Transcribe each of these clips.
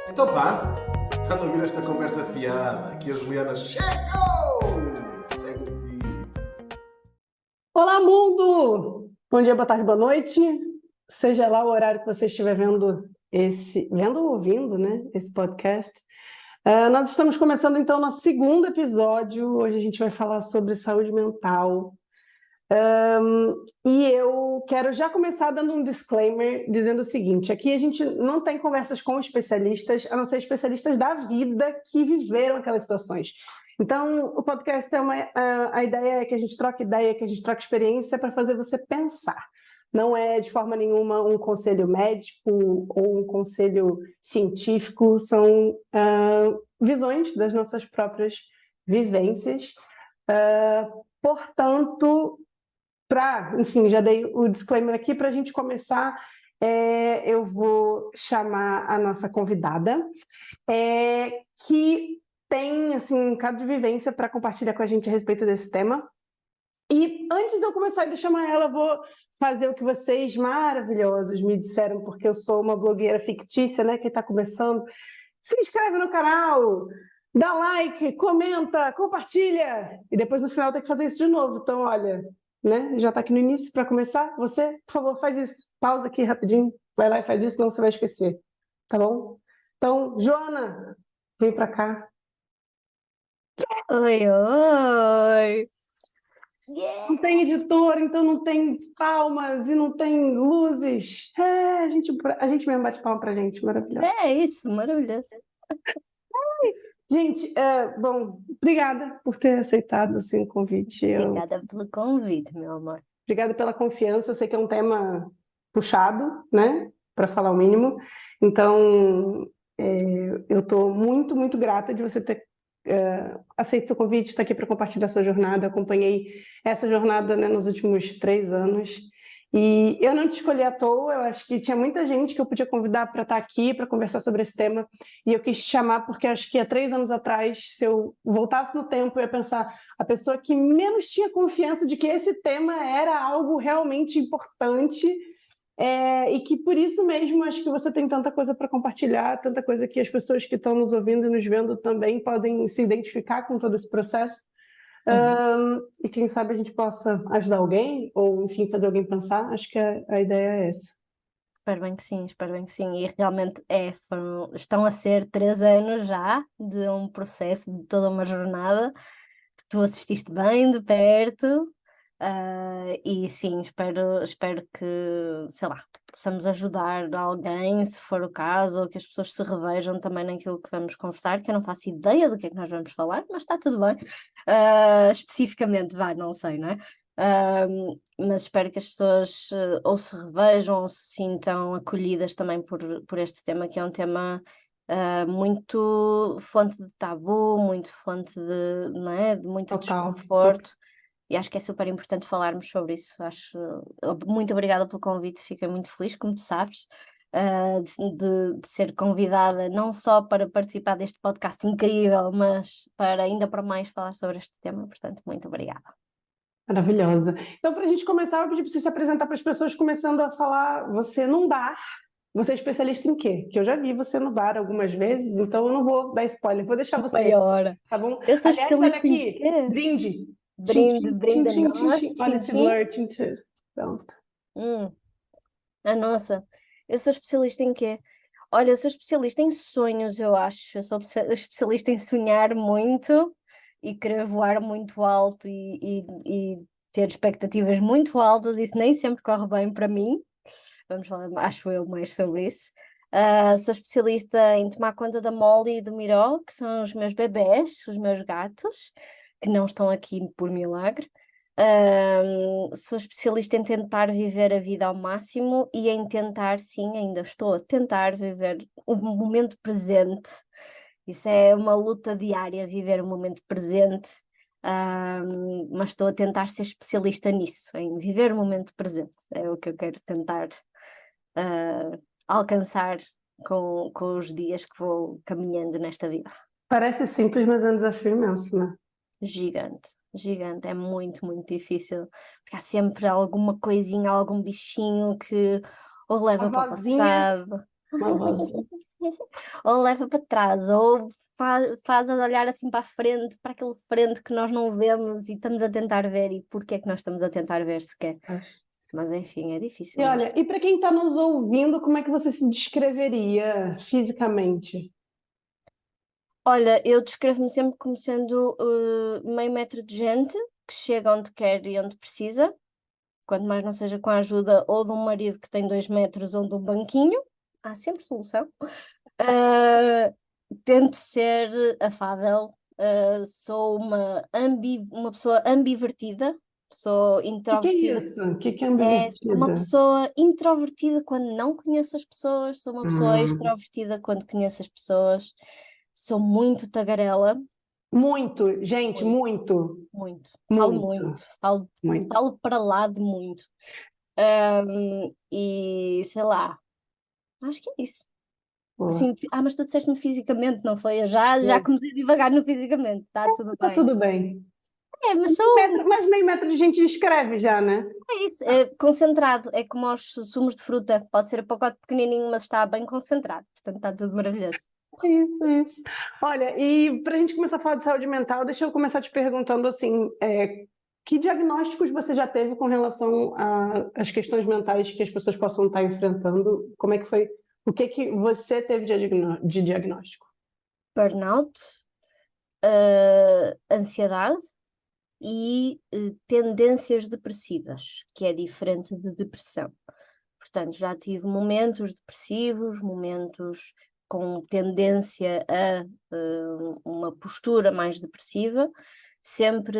Então pá, anda a ouvir esta conversa fiada, que a Juliana chegou! Segue o fio. Olá, mundo! Bom dia, boa tarde, boa noite. Seja lá o horário que você estiver vendo ou ouvindo, né, esse podcast. Nós estamos começando, então, nosso segundo episódio. Hoje a gente vai falar sobre saúde mental. E eu quero já começar dando um disclaimer, dizendo o seguinte: aqui a gente não tem conversas com especialistas, a não ser especialistas da vida que viveram aquelas situações. Então, o podcast a ideia é que a gente troque ideia, que a gente troque experiência para fazer você pensar. Não é de forma nenhuma um conselho médico ou um conselho científico, são visões das nossas próprias vivências. Portanto, enfim, já dei o disclaimer aqui para a gente começar. Eu vou chamar a nossa convidada, que tem assim, um bocado de vivência para compartilhar com a gente a respeito desse tema. E antes de eu começar a chamar ela, eu vou fazer o que vocês maravilhosos me disseram, porque eu sou uma blogueira fictícia, né? Quem está começando, se inscreve no canal, dá like, comenta, compartilha. E depois no final tem que fazer isso de novo. Então, olha, né? Já está aqui no início para começar. Você, por favor, faz isso. Pausa aqui rapidinho. Vai lá e faz isso, senão você vai esquecer. Tá bom? Então, Joana, vem para cá. Oi, oi! Não tem editor, então não tem palmas e não tem luzes. A gente mesmo bate palma pra gente, maravilhoso. É isso, maravilhoso. Gente, bom, obrigada por ter aceitado assim, o convite. Obrigada pelo convite, meu amor. Obrigada pela confiança. Eu sei que é um tema puxado, né? Para falar o mínimo. Então, eu estou muito, muito grata de você ter aceito o convite, estar aqui para compartilhar a sua jornada. Eu acompanhei essa jornada, né, nos últimos 3 anos. E eu não te escolhi à toa, eu acho que tinha muita gente que eu podia convidar para estar aqui, para conversar sobre esse tema, e eu quis te chamar porque acho que há 3 anos atrás, se eu voltasse no tempo, eu ia pensar, a pessoa que menos tinha confiança de que esse tema era algo realmente importante, e que por isso mesmo acho que você tem tanta coisa para compartilhar, tanta coisa que as pessoas que estão nos ouvindo e nos vendo também podem se identificar com todo esse processo. E quem sabe a gente possa ajudar alguém, ou enfim, fazer alguém pensar. Acho que a ideia é essa. Espero bem que sim, espero bem que sim. E realmente estão a ser 3 anos já de um processo, de toda uma jornada que tu assististe bem de perto. E sim, espero que, sei lá, possamos ajudar alguém, se for o caso, ou que as pessoas se revejam também naquilo que vamos conversar, que eu não faço ideia do que é que nós vamos falar, mas está tudo bem. Especificamente, não sei, não é? Mas espero que as pessoas ou se revejam ou se sintam acolhidas também por este tema, que é um tema muito fonte de tabu, muito fonte de, não é? De muito Total. desconforto. E acho que é super importante falarmos sobre isso. Muito obrigada pelo convite, fiquei muito feliz, como tu sabes, de ser convidada não só para participar deste podcast incrível, mas para ainda para mais falar sobre este tema. Portanto, muito obrigada. Maravilhosa. Então, para a gente começar, eu pedi para você se apresentar para as pessoas, começando a falar você num bar. Você é especialista em quê? Que eu já vi você no bar algumas vezes, então eu não vou dar spoiler, vou deixar você, Meia hora. tá bom? Eu sou Aliás, olha especialista em aqui, quê? brinde. Tchim, Brinde, tchim, tchim, brinde a tchim, tchim, nós, tchim. Olha esse tchim-tchim. blur, tchim, tchim. Pronto. A nossa. Eu sou especialista em quê? Olha, eu sou especialista em sonhos, eu acho. Eu sou especialista em sonhar muito e querer voar muito alto e ter expectativas muito altas. Isso nem sempre corre bem para mim. Vamos falar, acho eu, mais sobre isso. Sou especialista em tomar conta da Molly e do Miró, que são os meus bebés, os meus gatos, que não estão aqui por milagre. Sou especialista em tentar viver a vida ao máximo e em tentar, sim, ainda estou a tentar viver o momento presente. Isso é uma luta diária, viver o momento presente, mas estou a tentar ser especialista nisso, em viver o momento presente. É o que eu quero tentar alcançar com os dias que vou caminhando nesta vida. Parece simples, mas é um desafio imenso, né? Gigante, gigante, é muito, muito difícil, porque há sempre alguma coisinha, algum bichinho que ou leva A para o vozinha, passado. Uma voz. Ou leva para trás, ou faz a olhar assim para a frente, para aquele frente que nós não vemos e estamos a tentar ver, e porquê é que nós estamos a tentar ver sequer? Mas enfim, é difícil E mesmo. olha, e para quem está nos ouvindo, como é que você se descreveria fisicamente? Olha, eu descrevo-me sempre como sendo meio metro de gente que chega onde quer e onde precisa, quanto mais não seja com a ajuda ou de um marido que tem 2 metros ou de um banquinho, há sempre solução. Tento ser afável, sou uma pessoa ambivertida, sou O que é introvertida. isso? O que é Sou uma ambivertida? pessoa introvertida quando não conheço as pessoas, sou uma pessoa Hum, extrovertida quando conheço as pessoas, sou muito tagarela, muito, gente, muito, muito, muito, falo muito, muito, falo, muito. falo para lá de muito. E sei lá, acho que é isso. Boa. Assim, mas tu disseste-me fisicamente, não foi? Eu já comecei a divagar no fisicamente, está tudo Tá bem. tudo bem. Mas sou, Mas meio metro de gente escreve já, né? é isso, é concentrado, é como aos sumos de fruta, pode ser um pacote pequenininho, mas está bem concentrado, portanto está tudo maravilhoso. Isso, isso. Olha, e para a gente começar a falar de saúde mental, deixa eu começar te perguntando assim, que diagnósticos você já teve com relação às questões mentais que as pessoas possam estar enfrentando? Como é que foi? O que que você teve de diagnóstico? Burnout, ansiedade e tendências depressivas, que é diferente de depressão. Portanto, já tive momentos depressivos, momentos com tendência a uma postura mais depressiva, sempre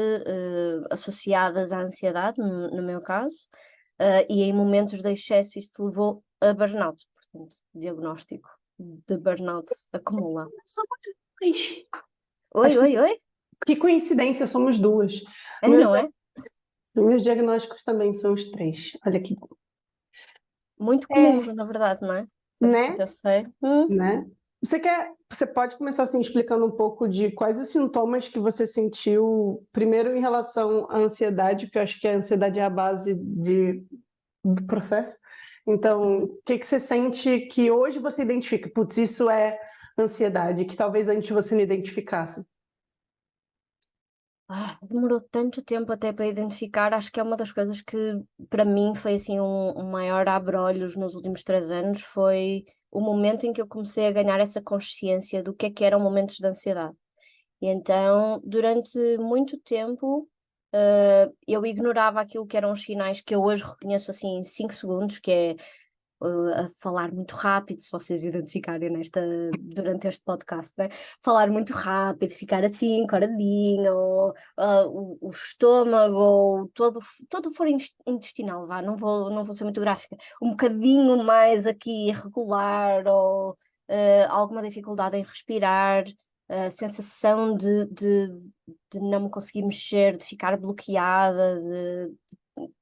associadas à ansiedade, no meu caso, e em momentos de excesso isso levou a burnout, portanto, diagnóstico de burnout acumula. Oi, Acho oi, oi? que coincidência, somos duas. É, Meus, não é? meus diagnósticos também são os três. Olha que bom. Muito É, comuns, na verdade, não é? né? Eu sei. Né? Você pode começar assim explicando um pouco de quais os sintomas que você sentiu, primeiro em relação à ansiedade, porque eu acho que a ansiedade é a base do processo. Então, o que que você sente que hoje você identifica? Putz, isso é ansiedade, que talvez antes você não identificasse. Demorou tanto tempo até para identificar, acho que é uma das coisas que para mim foi assim um maior abre-olhos nos últimos 3 anos, foi o momento em que eu comecei a ganhar essa consciência do que eram momentos de ansiedade. E então, durante muito tempo, eu ignorava aquilo que eram os sinais que eu hoje reconheço assim em 5 segundos, que é a falar muito rápido, se vocês identificarem durante este podcast, né? Falar muito rápido, ficar assim, coradinho, ou, o estômago, ou todo o foro intestinal, vá, não vou ser muito gráfica, um bocadinho mais aqui irregular, ou alguma dificuldade em respirar, a sensação de não me conseguir mexer, de ficar bloqueada, de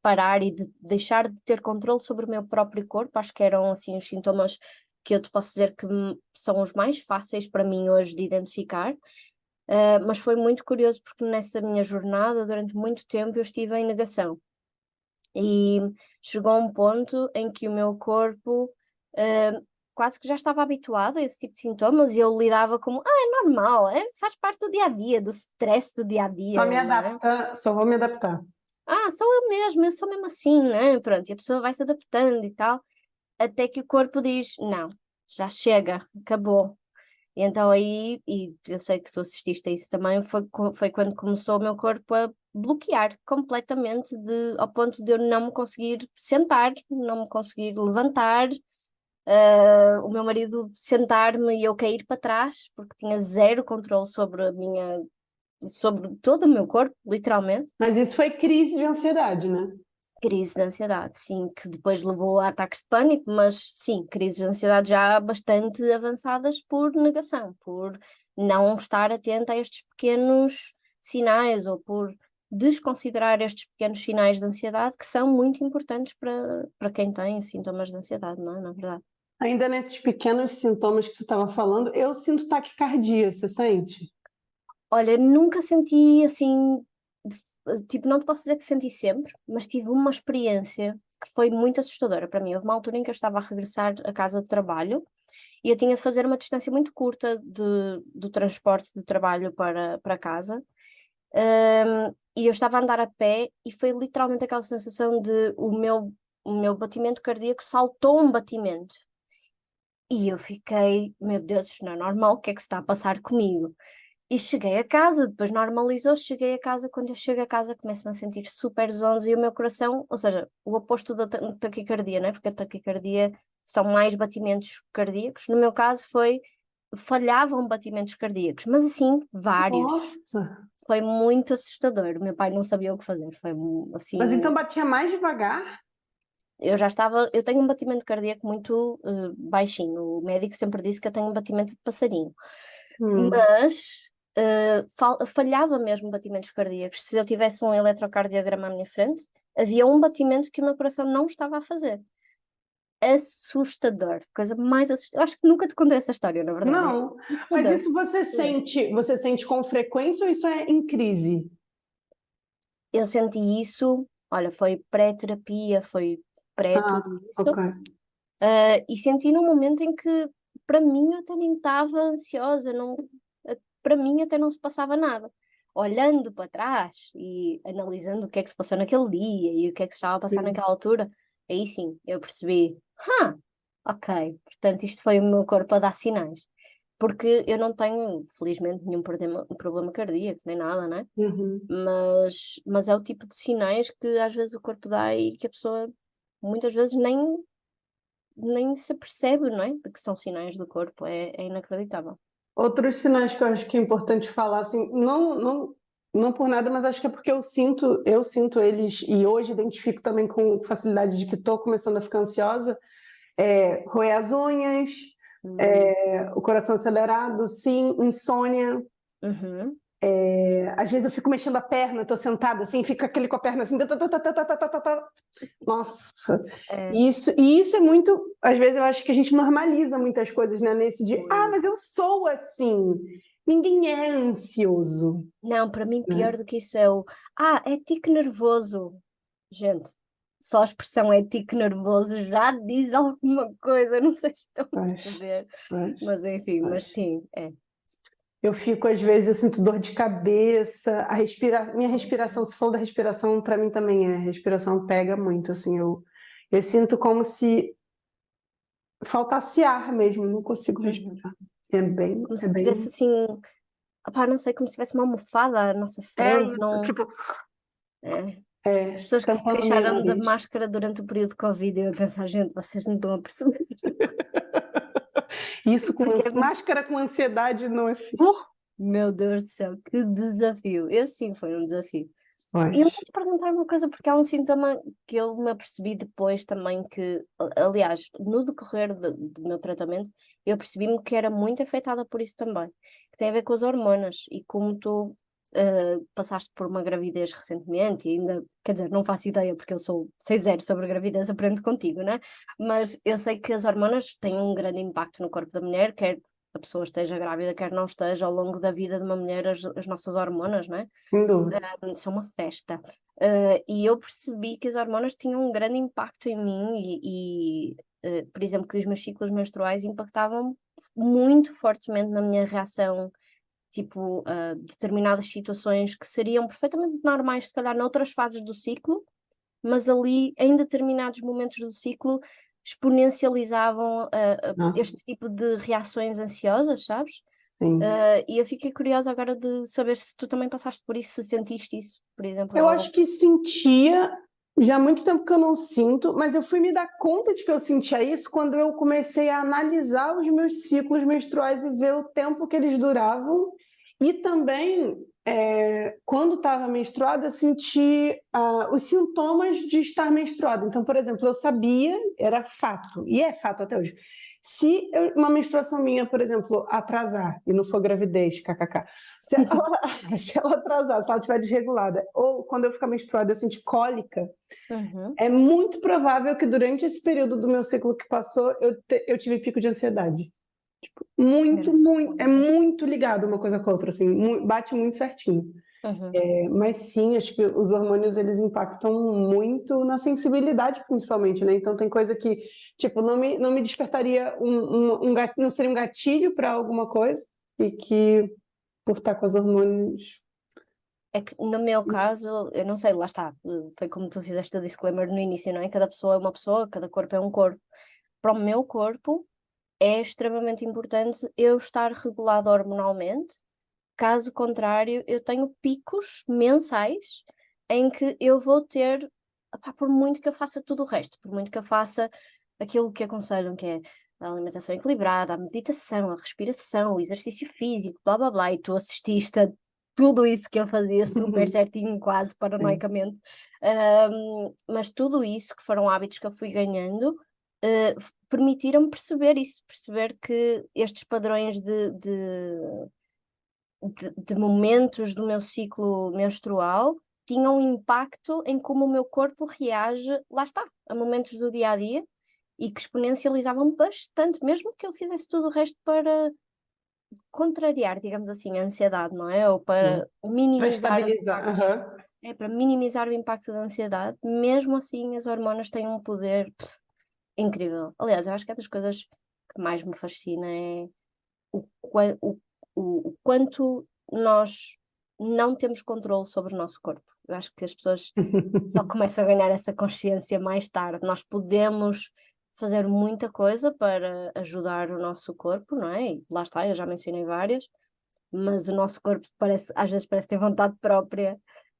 parar e de deixar de ter controle sobre o meu próprio corpo. Acho que eram assim os sintomas que eu te posso dizer que são os mais fáceis para mim hoje de identificar. Mas foi muito curioso porque nessa minha jornada, durante muito tempo, eu estive em negação. E chegou a um ponto em que o meu corpo quase que já estava habituado a esse tipo de sintomas e eu lidava como, é normal, faz parte do dia a dia, do stress do dia a dia, não é? Só vou me adaptar. Sou eu mesmo, eu sou mesmo assim, né? Pronto, e a pessoa vai se adaptando e tal, até que o corpo diz, não, já chega, acabou. E então aí, e eu sei que tu assististe a isso também, foi quando começou o meu corpo a bloquear completamente, ao ponto de eu não me conseguir sentar, não me conseguir levantar, o meu marido sentar-me e eu cair para trás, porque tinha zero controle sobre todo o meu corpo, literalmente. Mas isso foi crise de ansiedade, né? Crise de ansiedade, sim, que depois levou a ataques de pânico, mas sim, crises de ansiedade já bastante avançadas por negação, por não estar atenta a estes pequenos sinais ou por desconsiderar estes pequenos sinais de ansiedade que são muito importantes para quem tem sintomas de ansiedade, não é? Na verdade. Ainda nesses pequenos sintomas que você estava falando, eu sinto taquicardia, você sente? Olha, nunca senti assim, tipo, não te posso dizer que senti sempre, mas tive uma experiência que foi muito assustadora para mim. Houve uma altura em que eu estava a regressar à casa de trabalho e eu tinha de fazer uma distância muito curta do transporte de trabalho para casa. E eu estava a andar a pé e foi literalmente aquela sensação de o meu batimento cardíaco saltou um batimento. E eu fiquei, meu Deus, isto não é normal, o que é que se está a passar comigo? E cheguei a casa, depois normalizou, cheguei a casa, quando eu chego a casa começo-me a sentir super zonza e o meu coração, ou seja, o oposto da taquicardia, né? Porque a taquicardia são mais batimentos cardíacos, no meu caso falhavam batimentos cardíacos, mas assim, vários. Nossa! Foi muito assustador, o meu pai não sabia o que fazer, foi assim... Mas então batia mais devagar? Eu tenho um batimento cardíaco muito baixinho, o médico sempre disse que eu tenho um batimento de passarinho, mas falhava mesmo batimentos cardíacos. Se eu tivesse um eletrocardiograma à minha frente, havia um batimento que o meu coração não estava a fazer. Assustador, coisa mais assustadora. Acho que nunca te contei essa história, na verdade. Não, mas isso você sente com frequência ou isso é em crise? Eu senti isso, olha, foi pré-terapia, foi pré-tudo isso. Ok. E senti num momento em que, para mim, eu até nem estava ansiosa, para mim até não se passava nada. Olhando para trás e analisando o que é que se passou naquele dia e o que é que se estava a passar naquela altura, aí sim, eu percebi, ok, portanto isto foi o meu corpo a dar sinais. Porque eu não tenho, felizmente, nenhum problema cardíaco, nem nada, né? Mas é o tipo de sinais que às vezes o corpo dá e que a pessoa muitas vezes nem se percebe, não é? De que são sinais do corpo, é inacreditável. Outros sinais que eu acho que é importante falar, assim, não por nada, mas acho que é porque eu sinto eles e hoje identifico também com facilidade de que estou começando a ficar ansiosa, roer as unhas, o coração acelerado, sim, insônia. Uhum. Às vezes eu fico mexendo a perna, estou sentada assim, fica aquele com a perna assim, nossa, e isso é muito, às vezes eu acho que a gente normaliza muitas coisas, né, nesse de, mas eu sou assim, ninguém é ansioso. Não, para mim pior do que isso é tique nervoso. Gente, só a expressão é tique nervoso já diz alguma coisa, não sei se estão a perceber, mas enfim, mas sim, é. Eu fico, às vezes, eu sinto dor de cabeça, minha respiração, se for da respiração, para mim também a respiração pega muito, assim, eu sinto como se faltasse ar mesmo, não consigo respirar. Como se tivesse assim, não sei, como se tivesse uma almofada à nossa frente, isso, tipo... As pessoas que se queixaram da máscara durante o período de Covid, eu ia pensar, gente, vocês não estão a perceber. Isso com máscara com ansiedade não é fixe. Meu Deus do céu, que desafio. Esse sim foi um desafio. E eu vou te perguntar uma coisa, porque há um sintoma que eu me apercebi depois também que, aliás, no decorrer do meu tratamento, eu percebi-me que era muito afetada por isso também, que tem a ver com as hormonas e como tu passaste por uma gravidez recentemente e ainda, quer dizer, não faço ideia porque eu sei zero sobre gravidez, aprendo contigo, né? Mas eu sei que as hormonas têm um grande impacto no corpo da mulher, quer a pessoa esteja grávida, quer não esteja, ao longo da vida de uma mulher, as nossas hormonas, não é? Sem dúvida. São uma festa. E eu percebi que as hormonas tinham um grande impacto em mim por exemplo, que os meus ciclos menstruais impactavam muito fortemente na minha reação, tipo, determinadas situações que seriam perfeitamente normais, se calhar, noutras fases do ciclo, mas ali, em determinados momentos do ciclo, exponencializavam este tipo de reações ansiosas, sabes? E eu fiquei curiosa agora de saber se tu também passaste por isso, se sentiste isso, por exemplo. Eu acho que sentia, já há muito tempo que eu não sinto, mas eu fui me dar conta de que eu sentia isso quando eu comecei a analisar os meus ciclos menstruais e ver o tempo que eles duravam. E também, quando estava menstruada, senti os sintomas de estar menstruada. Então, por exemplo, eu sabia, era fato, e é fato até hoje, se uma menstruação minha, por exemplo, atrasar, e não for gravidez, kkk, se ela atrasar, se ela estiver desregulada, ou quando eu ficar menstruada eu sentir cólica, é muito provável que durante esse período do meu ciclo que passou, eu tive pico de ansiedade. Tipo, é muito ligado uma coisa com a outra, assim, bate muito certinho. Uhum. Mas sim, acho que os hormônios eles impactam muito na sensibilidade, principalmente, né? Então tem coisa que, tipo, não me despertaria não seria um gatilho para alguma coisa, e que por estar com os hormônios. É que no meu caso, eu não sei, lá está, foi como tu fizeste o disclaimer no início, não é? Cada pessoa é uma pessoa, cada corpo é um corpo. Para o meu corpo é extremamente importante eu estar regulado hormonalmente, caso contrário, eu tenho picos mensais em que eu vou ter, opá, por muito que eu faça tudo o resto, por muito que eu faça aquilo que aconselham, que é a alimentação equilibrada, a meditação, a respiração, o exercício físico, blá blá blá, e tu assististe a tudo isso que eu fazia super certinho, quase Sim. paranoicamente, mas tudo isso que foram hábitos que eu fui ganhando, permitiram-me perceber isso, perceber que estes padrões de momentos do meu ciclo menstrual tinham um impacto em como o meu corpo reage, lá está, a momentos do dia a dia, e que exponencializavam bastante, mesmo que eu fizesse tudo o resto para contrariar, digamos assim, a ansiedade, não é? Ou para Para minimizar os estabilizar. impactos. Aham. É para minimizar o impacto da ansiedade, mesmo assim as hormonas têm um poder incrível. Aliás, eu acho que é das coisas que mais me fascina é o, o quanto nós não temos controle sobre o nosso corpo. Eu acho que as pessoas só começam a ganhar essa consciência mais tarde. Nós podemos fazer muita coisa para ajudar o nosso corpo, não é? E lá está, eu já mencionei várias, mas o nosso corpo parece, às vezes parece ter vontade própria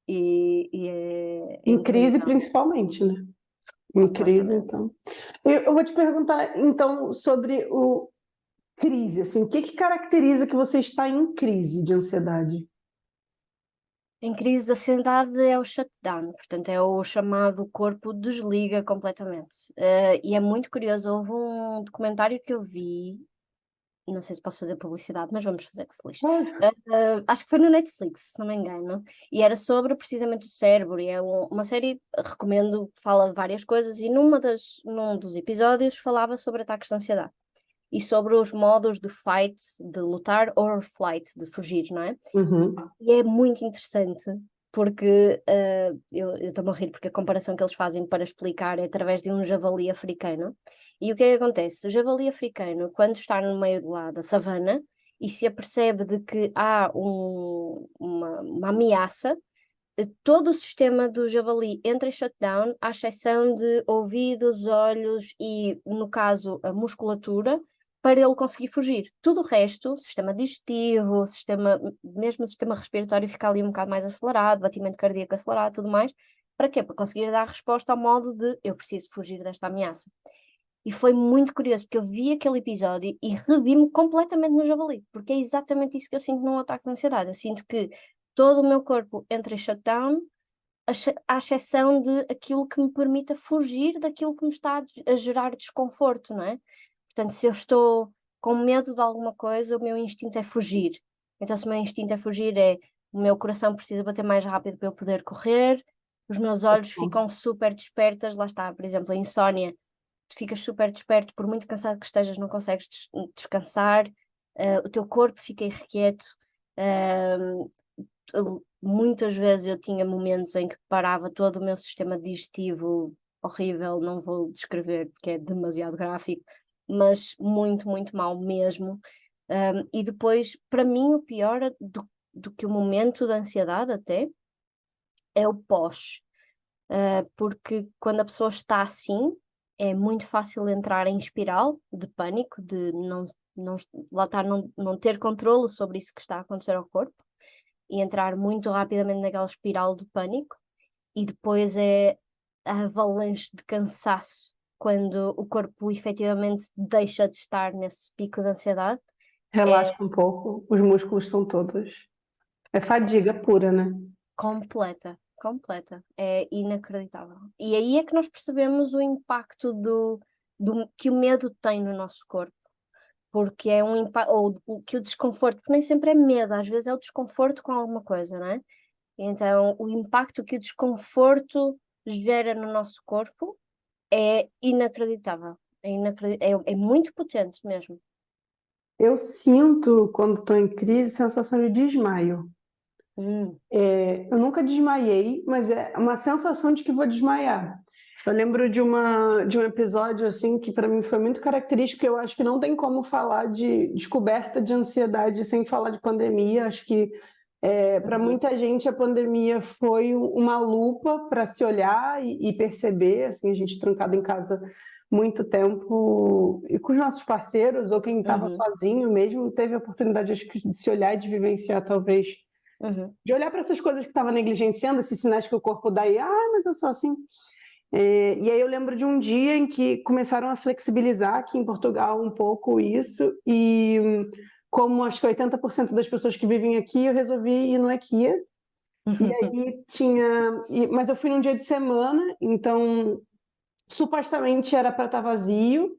e é Em crise, incrível, principalmente, né? Em crise, completamente. então. Eu vou te perguntar, então, sobre o crise, assim, o que que caracteriza que você está em crise de ansiedade? Em crise de ansiedade é o shutdown, portanto é o chamado corpo desliga completamente. E é muito curioso, houve um documentário que eu vi, não sei se posso fazer publicidade, mas vamos fazer que se lixe. Pode. Acho que foi no Netflix, se não me engano, e era sobre precisamente o cérebro, e é uma série, recomendo, fala várias coisas, e num dos episódios falava sobre ataques de ansiedade. E sobre os modos de fight, de lutar, or flight, de fugir, não é? Uhum. E é muito interessante porque eu estou-me a rir porque a comparação que eles fazem para explicar é através de um javali africano. E o que é que acontece? O javali africano, quando está no meio de lá da savana e se apercebe de que há uma ameaça, todo o sistema do javali entra em shutdown, à exceção de ouvidos, olhos e, no caso, a musculatura, para ele conseguir fugir. Tudo o resto, sistema digestivo, mesmo o sistema respiratório fica ali um bocado mais acelerado, batimento cardíaco acelerado, tudo mais. Para quê? Para conseguir dar resposta ao modo de eu preciso fugir desta ameaça. E foi muito curioso, porque eu vi aquele episódio e revi-me completamente no javali, porque é exatamente isso que eu sinto num ataque de ansiedade. Eu sinto que todo o meu corpo entra em shutdown, à exceção de aquilo que me permita fugir daquilo que me está a gerar desconforto, não é? Portanto, se eu estou com medo de alguma coisa, o meu instinto é fugir. Então, se o meu instinto é fugir, o meu coração precisa bater mais rápido para eu poder correr, os meus olhos ficam super despertas, lá está, por exemplo, a insónia, tu ficas super desperto, por muito cansado que estejas, não consegues descansar, o teu corpo fica irrequieto. Muitas vezes eu tinha momentos em que parava todo o meu sistema digestivo horrível, não vou descrever porque é demasiado gráfico, mas muito, muito mal mesmo. E depois, para mim, o pior do que o momento da ansiedade até é o pós. Porque quando a pessoa está assim, é muito fácil entrar em espiral de pânico, de não, lá está, não ter controle sobre isso que está a acontecer ao corpo e entrar muito rapidamente naquela espiral de pânico, e depois é a avalanche de cansaço quando o corpo efetivamente deixa de estar nesse pico de ansiedade. É Relaxa um pouco, os músculos estão todos. É fadiga pura, né? completa, completa, é inacreditável. E aí é que nós percebemos o impacto que o medo tem no nosso corpo. Porque é um impacto, ou que o desconforto, porque nem sempre é medo, às vezes é o desconforto com alguma coisa, não é? Então, o impacto que o desconforto gera no nosso corpo é inacreditável. É muito potente mesmo. Eu sinto, quando estou em crise, sensação de desmaio. Eu nunca desmaiei, mas é uma sensação de que vou desmaiar. Eu lembro de um episódio assim que para mim foi muito característico. Eu acho que não tem como falar de descoberta de ansiedade sem falar de pandemia. Acho que para muita gente a pandemia foi uma lupa para se olhar e perceber. Assim, a gente trancado em casa muito tempo e com os nossos parceiros ou quem estava sozinho mesmo teve a oportunidade, acho que, de se olhar e de vivenciar talvez de olhar para essas coisas que estava negligenciando, esses sinais que o corpo dá e, mas eu sou assim. E aí eu lembro de um dia em que começaram a flexibilizar aqui em Portugal um pouco isso, e como acho que 80% das pessoas que vivem aqui, eu resolvi ir no IKEA. E aí mas eu fui num dia de semana, então supostamente era para estar vazio,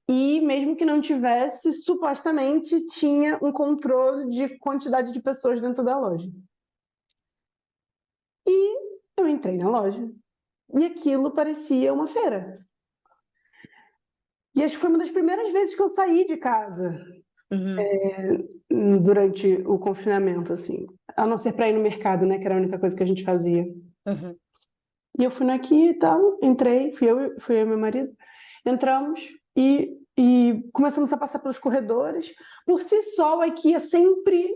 e mesmo que não tivesse, supostamente tinha um controle de quantidade de pessoas dentro da loja. E eu entrei na loja e aquilo parecia uma feira. E acho que foi uma das primeiras vezes que eu saí de casa durante o confinamento, assim. A não ser para ir no mercado, né? Que era a única coisa que a gente fazia. E eu fui aqui e tal, entrei, fui eu e meu marido, entramos e começamos a passar pelos corredores. Por si só, o IKEA sempre,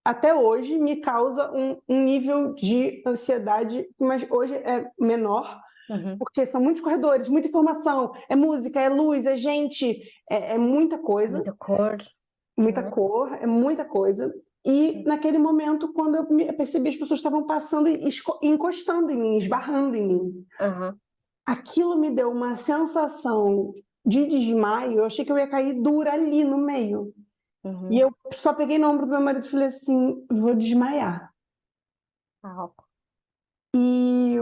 até hoje, me causa um nível de ansiedade, mas hoje é menor, porque são muitos corredores, muita informação, é música, é luz, é gente, é muita coisa. Muita cor. Muita cor, é muita coisa. E naquele momento, quando eu percebi, as pessoas estavam passando e encostando em mim, esbarrando em mim. Aquilo me deu uma sensação de desmaio. Eu achei que eu ia cair dura ali no meio. E eu só peguei no ombro do meu marido e falei assim: vou desmaiar. E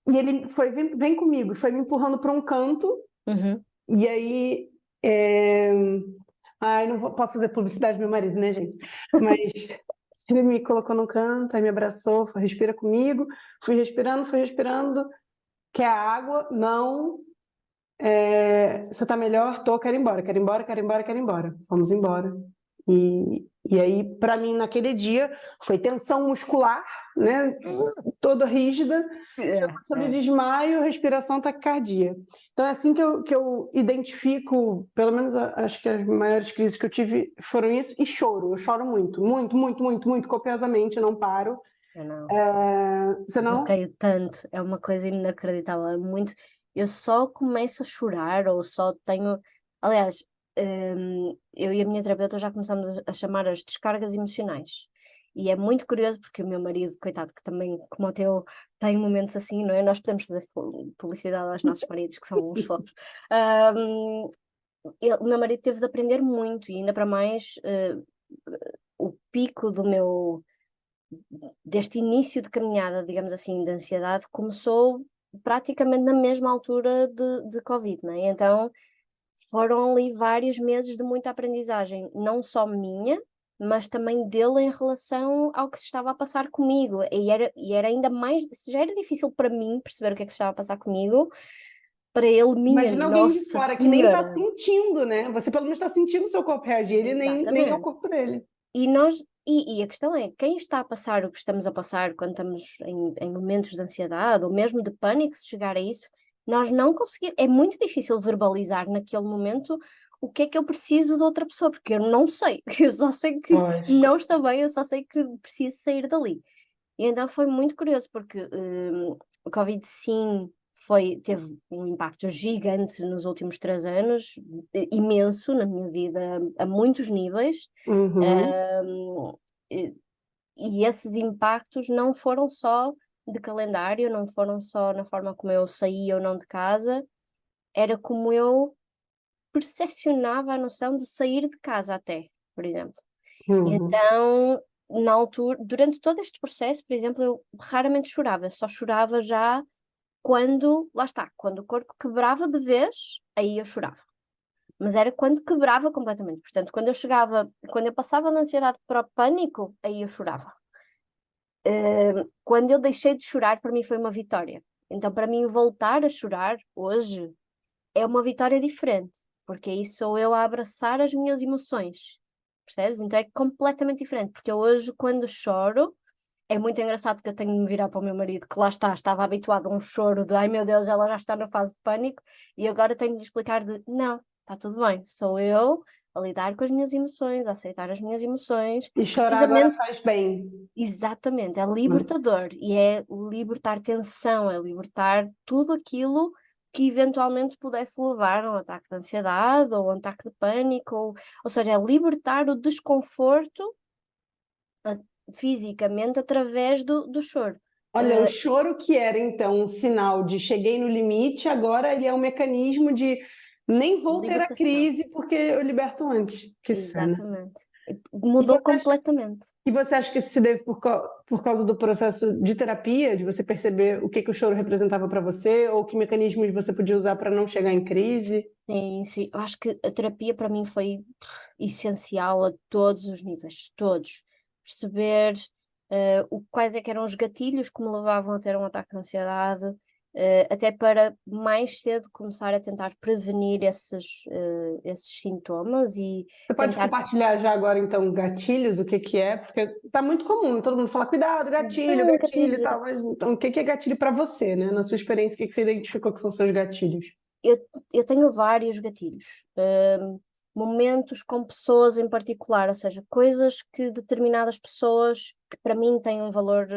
ele foi, vem comigo, foi me empurrando para um canto. E aí. Ai, posso fazer publicidade do meu marido, né, gente? Mas ele me colocou no canto, aí me abraçou, respira comigo. Fui respirando. Quer água? Não. Você tá melhor? Tô, quero ir embora, quero ir embora, quero ir embora, quero ir embora. Vamos embora. E aí, para mim, naquele dia, foi tensão muscular, né? Toda rígida, sensação de desmaio, respiração, taquicardia. Então, é assim que eu identifico, pelo menos acho que as maiores crises que eu tive foram isso, e choro. Eu choro muito, muito, muito, muito, muito, copiosamente, não paro. Eu não. Você não? Eu caio tanto, é uma coisa inacreditável, é muito. Eu só começo a chorar ou só tenho. Aliás, eu e a minha terapeuta já começamos a chamar as descargas emocionais. E é muito curioso porque o meu marido, coitado, que também, como o teu, tem momentos assim, não é? Nós podemos fazer publicidade aos nossos maridos, que são uns fofos. O meu marido teve de aprender muito, e ainda para mais, o pico deste início de caminhada, digamos assim, de ansiedade, começou praticamente na mesma altura de Covid, não é? Então foram ali vários meses de muita aprendizagem, não só minha, mas também dele em relação ao que se estava a passar comigo. E era ainda mais, se já era difícil para mim perceber o que é que se estava a passar comigo, para ele, minha Imagina alguém de Nossa fora que nem está Senhora. sentindo, né? Você pelo menos está sentindo o seu corpo reagir, ele nem é o corpo dele. E a questão é, quem está a passar o que estamos a passar quando estamos em momentos de ansiedade ou mesmo de pânico, se chegar a isso, nós não conseguimos, é muito difícil verbalizar naquele momento o que é que eu preciso de outra pessoa, porque eu não sei, eu só sei que não está bem, eu só sei que preciso sair dali. E então foi muito curioso, porque o Covid sim teve um impacto gigante nos últimos 3 anos, imenso na minha vida, a muitos níveis. E esses impactos não foram só de calendário, não foram só na forma como eu saía ou não de casa, era como eu percepcionava a noção de sair de casa até, por exemplo. Então, na altura, durante todo este processo, por exemplo, eu raramente chorava, eu só chorava já quando, lá está, quando o corpo quebrava de vez, aí eu chorava. Mas era quando quebrava completamente. Portanto, quando eu passava da ansiedade para o pânico, aí eu chorava. Quando eu deixei de chorar, para mim foi uma vitória. Então, para mim, voltar a chorar hoje é uma vitória diferente, porque aí sou eu a abraçar as minhas emoções, percebes? Então é completamente diferente, porque eu hoje, quando choro, é muito engraçado porque eu tenho de me virar para o meu marido, que lá está, estava habituado a um choro de ai meu Deus, ela já está na fase de pânico, e agora tenho de lhe explicar de não, está tudo bem, sou eu a lidar com as minhas emoções, a aceitar as minhas emoções, E chorar agora precisamente, faz bem. exatamente, é libertador, e é libertar tensão, é libertar tudo aquilo que eventualmente pudesse levar a um ataque de ansiedade, ou um ataque de pânico, ou seja, é libertar o desconforto fisicamente através do choro. Olha, o choro que era então um sinal de cheguei no limite, agora ele é um mecanismo de nem vou ter a Libertação. crise porque eu liberto antes. Que cena. Exatamente. E Mudou você acha, completamente. e você acha que isso se deve por causa do processo de terapia, de você perceber o que o choro representava para você, ou que mecanismos você podia usar para não chegar em crise? Sim, sim. Eu acho que a terapia para mim foi essencial a todos os níveis, todos. Perceber quais é que eram os gatilhos que me levavam a ter um ataque de ansiedade, até para mais cedo começar a tentar prevenir esses sintomas e Você pode tentar. compartilhar já agora, então, gatilhos, o que que é? Porque tá muito comum, todo mundo fala, cuidado, gatilho, gatilho e Gatilhos. tal, mas então, o que que é gatilho para você, né? Na sua experiência, o que que você identificou que são seus gatilhos? Eu tenho vários gatilhos, momentos com pessoas em particular, ou seja, coisas que determinadas pessoas que para mim têm um valor,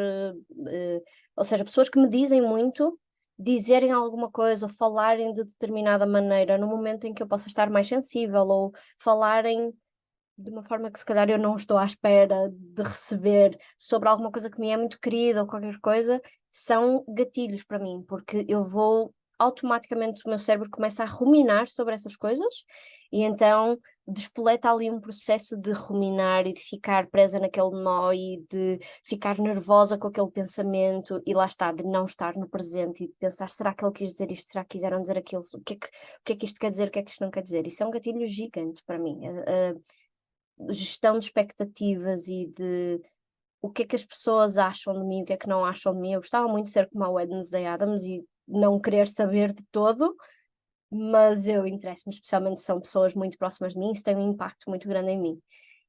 ou seja, pessoas que me dizem muito, dizerem alguma coisa ou falarem de determinada maneira no momento em que eu possa estar mais sensível ou falarem de uma forma que se calhar eu não estou à espera de receber sobre alguma coisa que me é muito querida ou qualquer coisa, são gatilhos para mim, porque eu vou automaticamente o meu cérebro começa a ruminar sobre essas coisas e então despoleta ali um processo de ruminar e de ficar presa naquele nó e de ficar nervosa com aquele pensamento e lá está, de não estar no presente e de pensar, será que ele quis dizer isto? Será que quiseram dizer aquilo? O que é que isto quer dizer? O que é que isto não quer dizer? Isso é um gatilho gigante para mim. Gestão de expectativas e de o que é que as pessoas acham de mim, o que é que não acham de mim. Eu gostava muito de ser como a Wednesday Addams e não querer saber de todo, mas eu interesso-me, especialmente se são pessoas muito próximas de mim, isso tem um impacto muito grande em mim.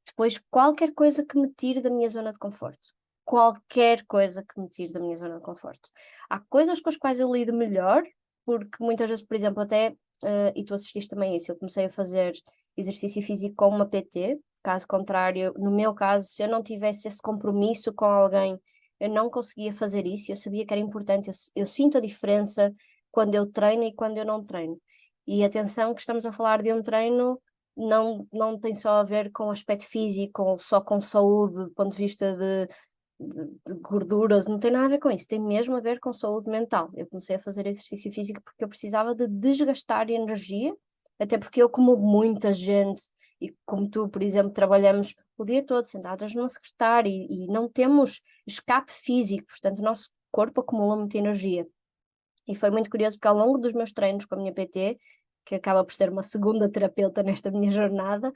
Depois, qualquer coisa que me tire da minha zona de conforto. Qualquer coisa que me tire da minha zona de conforto. Há coisas com as quais eu lido melhor, porque muitas vezes, por exemplo, até, e tu assististe também a isso, eu comecei a fazer exercício físico com uma PT, caso contrário, no meu caso, se eu não tivesse esse compromisso com alguém, eu não conseguia fazer isso, eu sabia que era importante, eu sinto a diferença quando eu treino e quando eu não treino. E atenção que estamos a falar de um treino não tem só a ver com aspecto físico, ou só com saúde, do ponto de vista de gorduras, não tem nada a ver com isso, tem mesmo a ver com saúde mental. Eu comecei a fazer exercício físico porque eu precisava de desgastar energia, até porque eu, como muita gente, e como tu, por exemplo, trabalhamos o dia todo sentadas numa secretária e não temos escape físico, portanto o nosso corpo acumula muita energia. E foi muito curioso porque ao longo dos meus treinos com a minha PT, que acaba por ser uma segunda terapeuta nesta minha jornada,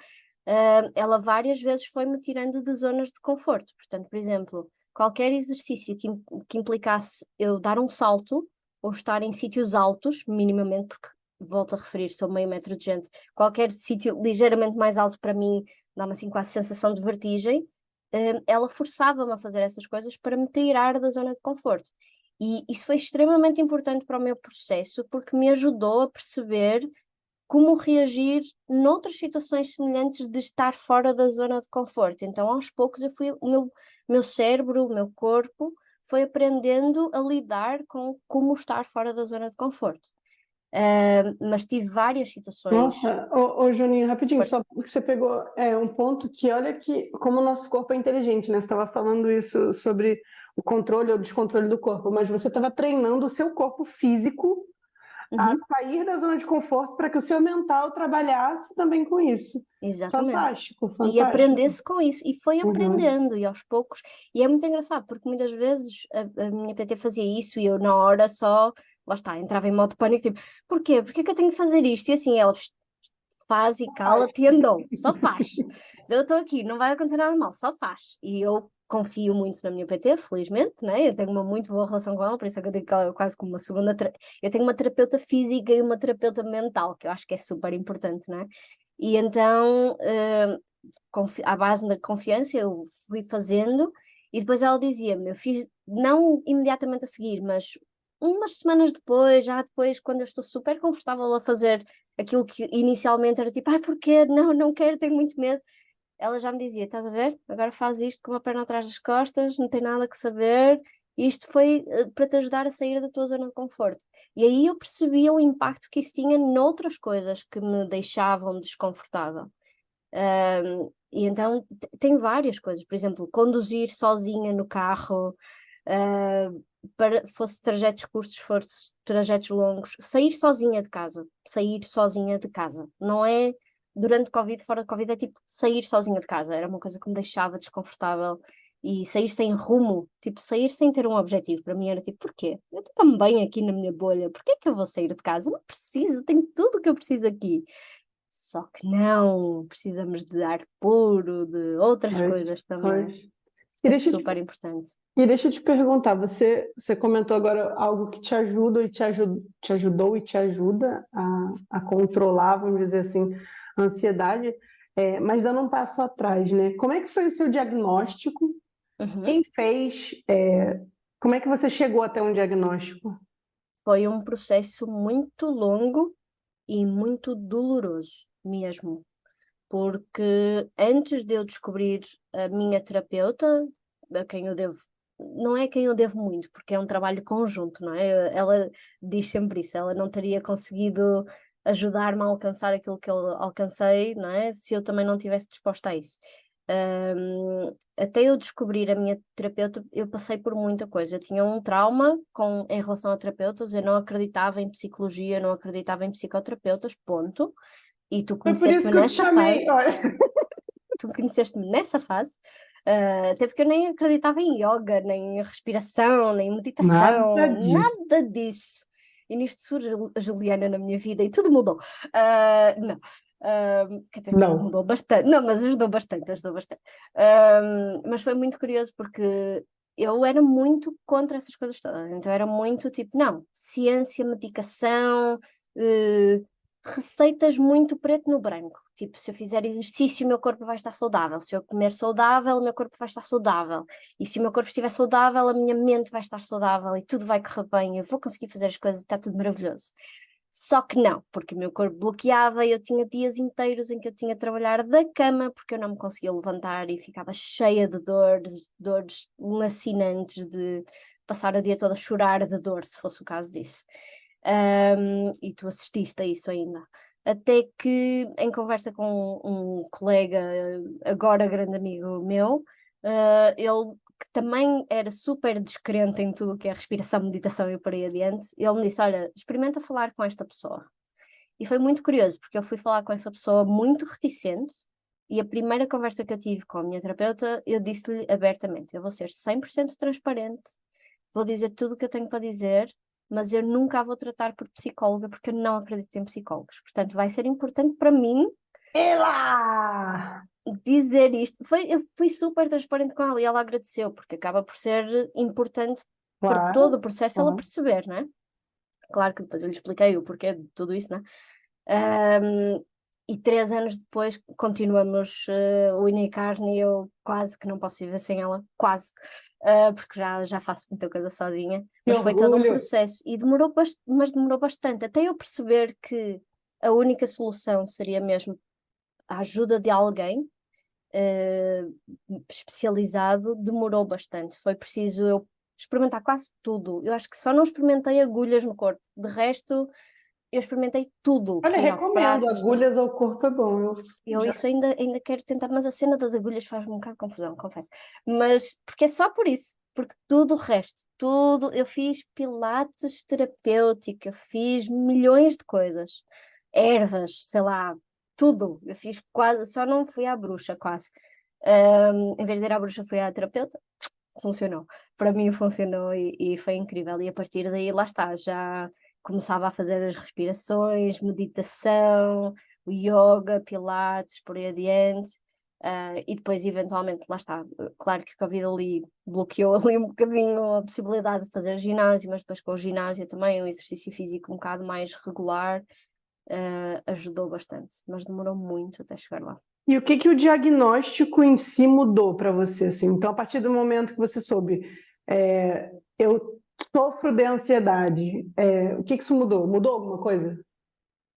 ela várias vezes foi-me tirando de zonas de conforto. Portanto, por exemplo, qualquer exercício que implicasse eu dar um salto ou estar em sítios altos, minimamente, porque volto a referir, sou meio metro de gente, qualquer sítio ligeiramente mais alto para mim dá-me assim quase sensação de vertigem, ela forçava-me a fazer essas coisas para me tirar da zona de conforto. E isso foi extremamente importante para o meu processo, porque me ajudou a perceber como reagir noutras situações semelhantes de estar fora da zona de conforto. Então, aos poucos, o meu cérebro, o meu corpo, foi aprendendo a lidar com como estar fora da zona de conforto. Mas tive várias situações. Nossa, Juninho, rapidinho, Força. só porque você pegou um ponto que olha que como o nosso corpo é inteligente, né? Você estava falando isso sobre o controle ou descontrole do corpo, mas você estava treinando o seu corpo físico a Uhum, sair da zona de conforto para que o seu mental trabalhasse também com isso. exatamente. Fantástico, E fantástico. aprendesse com isso, e foi Uhum. aprendendo, e aos poucos, e é muito engraçado, porque muitas vezes a minha PT fazia isso e eu na hora só, lá está, entrava em modo pânico, tipo, porquê? Porquê que eu tenho que fazer isto? E assim, ela faz e cala-te e andou, só faz. Eu estou aqui, não vai acontecer nada mal, só faz. E eu confio muito na minha PT, felizmente, né? Eu tenho uma muito boa relação com ela, por isso é que eu digo que ela é quase como uma segunda. Eu tenho uma terapeuta física e uma terapeuta mental, que eu acho que é super importante, né? E então, à base da confiança, eu fui fazendo E depois ela dizia-me, eu fiz, não imediatamente a seguir, mas umas semanas depois, já depois, quando eu estou super confortável a fazer aquilo que inicialmente era tipo, ai, porquê? Não, não quero, tenho muito medo. Ela já me dizia, estás a ver? Agora faz isto com uma perna atrás das costas, não tem nada que saber. Isto foi para te ajudar a sair da tua zona de conforto. E aí eu percebia o impacto que isso tinha noutras coisas que me deixavam desconfortável. E então tem várias coisas, por exemplo, conduzir sozinha no carro, para fosse trajetos curtos, fosse trajetos longos, sair sozinha de casa, não é durante Covid, fora de Covid, é tipo sair sozinha de casa, era uma coisa que me deixava desconfortável. E sair sem rumo, tipo, sair sem ter um objetivo, para mim era tipo, porquê? Eu estou tão bem aqui na minha bolha, porquê que eu vou sair de casa? Não preciso, tenho tudo o que eu preciso aqui. Só que não, precisamos de ar puro, de outras Pois, coisas também. pois. E É deixa eu te, super importante. e deixa eu te perguntar, você comentou agora algo que te ajuda e te ajudou e te ajuda a controlar, vamos dizer assim, a ansiedade, mas dando um passo atrás, né? Como é que foi o seu diagnóstico? Uhum. Quem fez? Como é que você chegou até um diagnóstico? Foi um processo muito longo e muito doloroso mesmo, porque antes de eu descobrir a minha terapeuta, a quem eu devo, não é quem eu devo muito, porque é um trabalho conjunto, não é? Ela diz sempre isso, ela não teria conseguido ajudar-me a alcançar aquilo que eu alcancei, não é? Se eu também não tivesse disposta a isso. Até eu descobrir a minha terapeuta, eu passei por muita coisa. Eu tinha um trauma em relação a terapeutas, eu não acreditava em psicologia, não acreditava em psicoterapeutas, ponto. E tu Foi por isso conheceste-me que eu te nessa chamei. fase, Olha, tu conheceste-me nessa fase, até porque eu nem acreditava em yoga, nem em respiração, nem em nada meditação, disso. nada disso. E nisto surge a Juliana na minha vida e tudo mudou. Não. Quer dizer, Não. mudou bastante. Não, mas ajudou bastante, ajudou bastante. Mas foi muito curioso porque eu era muito contra essas coisas todas. Então era muito tipo, não, ciência, medicação, eh, receitas muito preto no branco. Tipo, se eu fizer exercício, o meu corpo vai estar saudável. Se eu comer saudável, o meu corpo vai estar saudável. E se o meu corpo estiver saudável, a minha mente vai estar saudável e tudo vai correr bem. Eu vou conseguir fazer as coisas e está tudo maravilhoso. Só que não, porque o meu corpo bloqueava e eu tinha dias inteiros em que eu tinha de trabalhar da cama porque eu não me conseguia levantar e ficava cheia de dores, dores lacinantes de passar o dia todo a chorar de dor, se fosse o caso disso. E tu assististe a isso ainda. Até que, em conversa com um colega, agora grande amigo meu, ele que também era super descrente em tudo o que é respiração, meditação e por aí adiante, ele me disse: Olha, experimenta falar com esta pessoa. E foi muito curioso, porque eu fui falar com essa pessoa muito reticente, e a primeira conversa que eu tive com a minha terapeuta, eu disse-lhe abertamente: Eu vou ser 100% transparente, vou dizer tudo o que eu tenho para dizer, mas eu nunca a vou tratar por psicóloga, porque eu não acredito em psicólogos. Portanto, vai ser importante para mim Ela! dizer isto. Eu fui super transparente com ela e ela agradeceu, porque acaba por ser importante para todo o Claro, processo ela claro. perceber, não é? Claro que depois eu lhe expliquei o porquê de tudo isso, né? Ahm, e 3 anos depois continuamos unha e carne e eu quase que não posso viver sem ela, quase, porque já faço muita coisa sozinha, Que mas foi todo um orgulho. processo e mas demorou bastante, até eu perceber que a única solução seria mesmo a ajuda de alguém eh, especializado, demorou bastante. Foi preciso eu experimentar quase tudo. Eu acho que só não experimentei agulhas no corpo. De resto, eu experimentei tudo, Olha, recomendo. quiropratas, tudo. Agulhas ao corpo é bom. Eu Já... isso ainda quero tentar, mas a cena das agulhas faz-me um bocado de confusão, confesso. Mas, porque é só por isso. Porque tudo o resto, tudo, eu fiz pilates terapêutico, eu fiz milhões de coisas. Ervas, sei lá, tudo. Eu fiz quase, só não fui à bruxa, quase. Em vez de ir à bruxa, fui à terapeuta. Funcionou. Para mim funcionou e foi incrível. E a partir daí, lá está, já começava a fazer as respirações, meditação, o yoga, pilates, por aí adiante. E depois, eventualmente, lá está. Claro que a Covid ali bloqueou ali um bocadinho a possibilidade de fazer ginásio, mas depois com o ginásio também, o exercício físico um bocado mais regular, ajudou bastante. Mas demorou muito até chegar lá. E o que que o diagnóstico em si mudou para você, assim? Então, a partir do momento que você soube, eu sofro de ansiedade, o que que isso mudou? Mudou alguma coisa?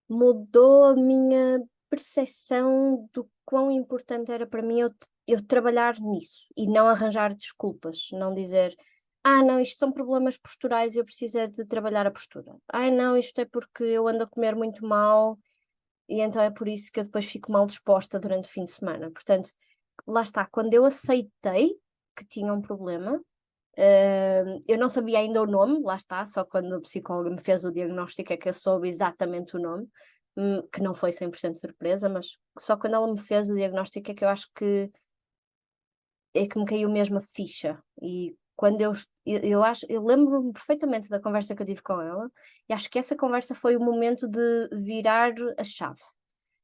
Mudou a minha percepção do quão importante era para mim eu trabalhar nisso e não arranjar desculpas, não dizer, não, isto são problemas posturais e eu preciso é de trabalhar a postura. Não, isto é porque eu ando a comer muito mal e então é por isso que eu depois fico mal disposta durante o fim de semana. Portanto, lá está, quando eu aceitei que tinha um problema, eu não sabia ainda o nome, lá está, só quando o psicólogo me fez o diagnóstico é que eu soube exatamente o nome, que não foi 100% surpresa, mas só quando ela me fez o diagnóstico é que eu acho que é que me caiu mesmo a ficha. E quando eu lembro-me perfeitamente da conversa que eu tive com ela, e acho que essa conversa foi o momento de virar a chave,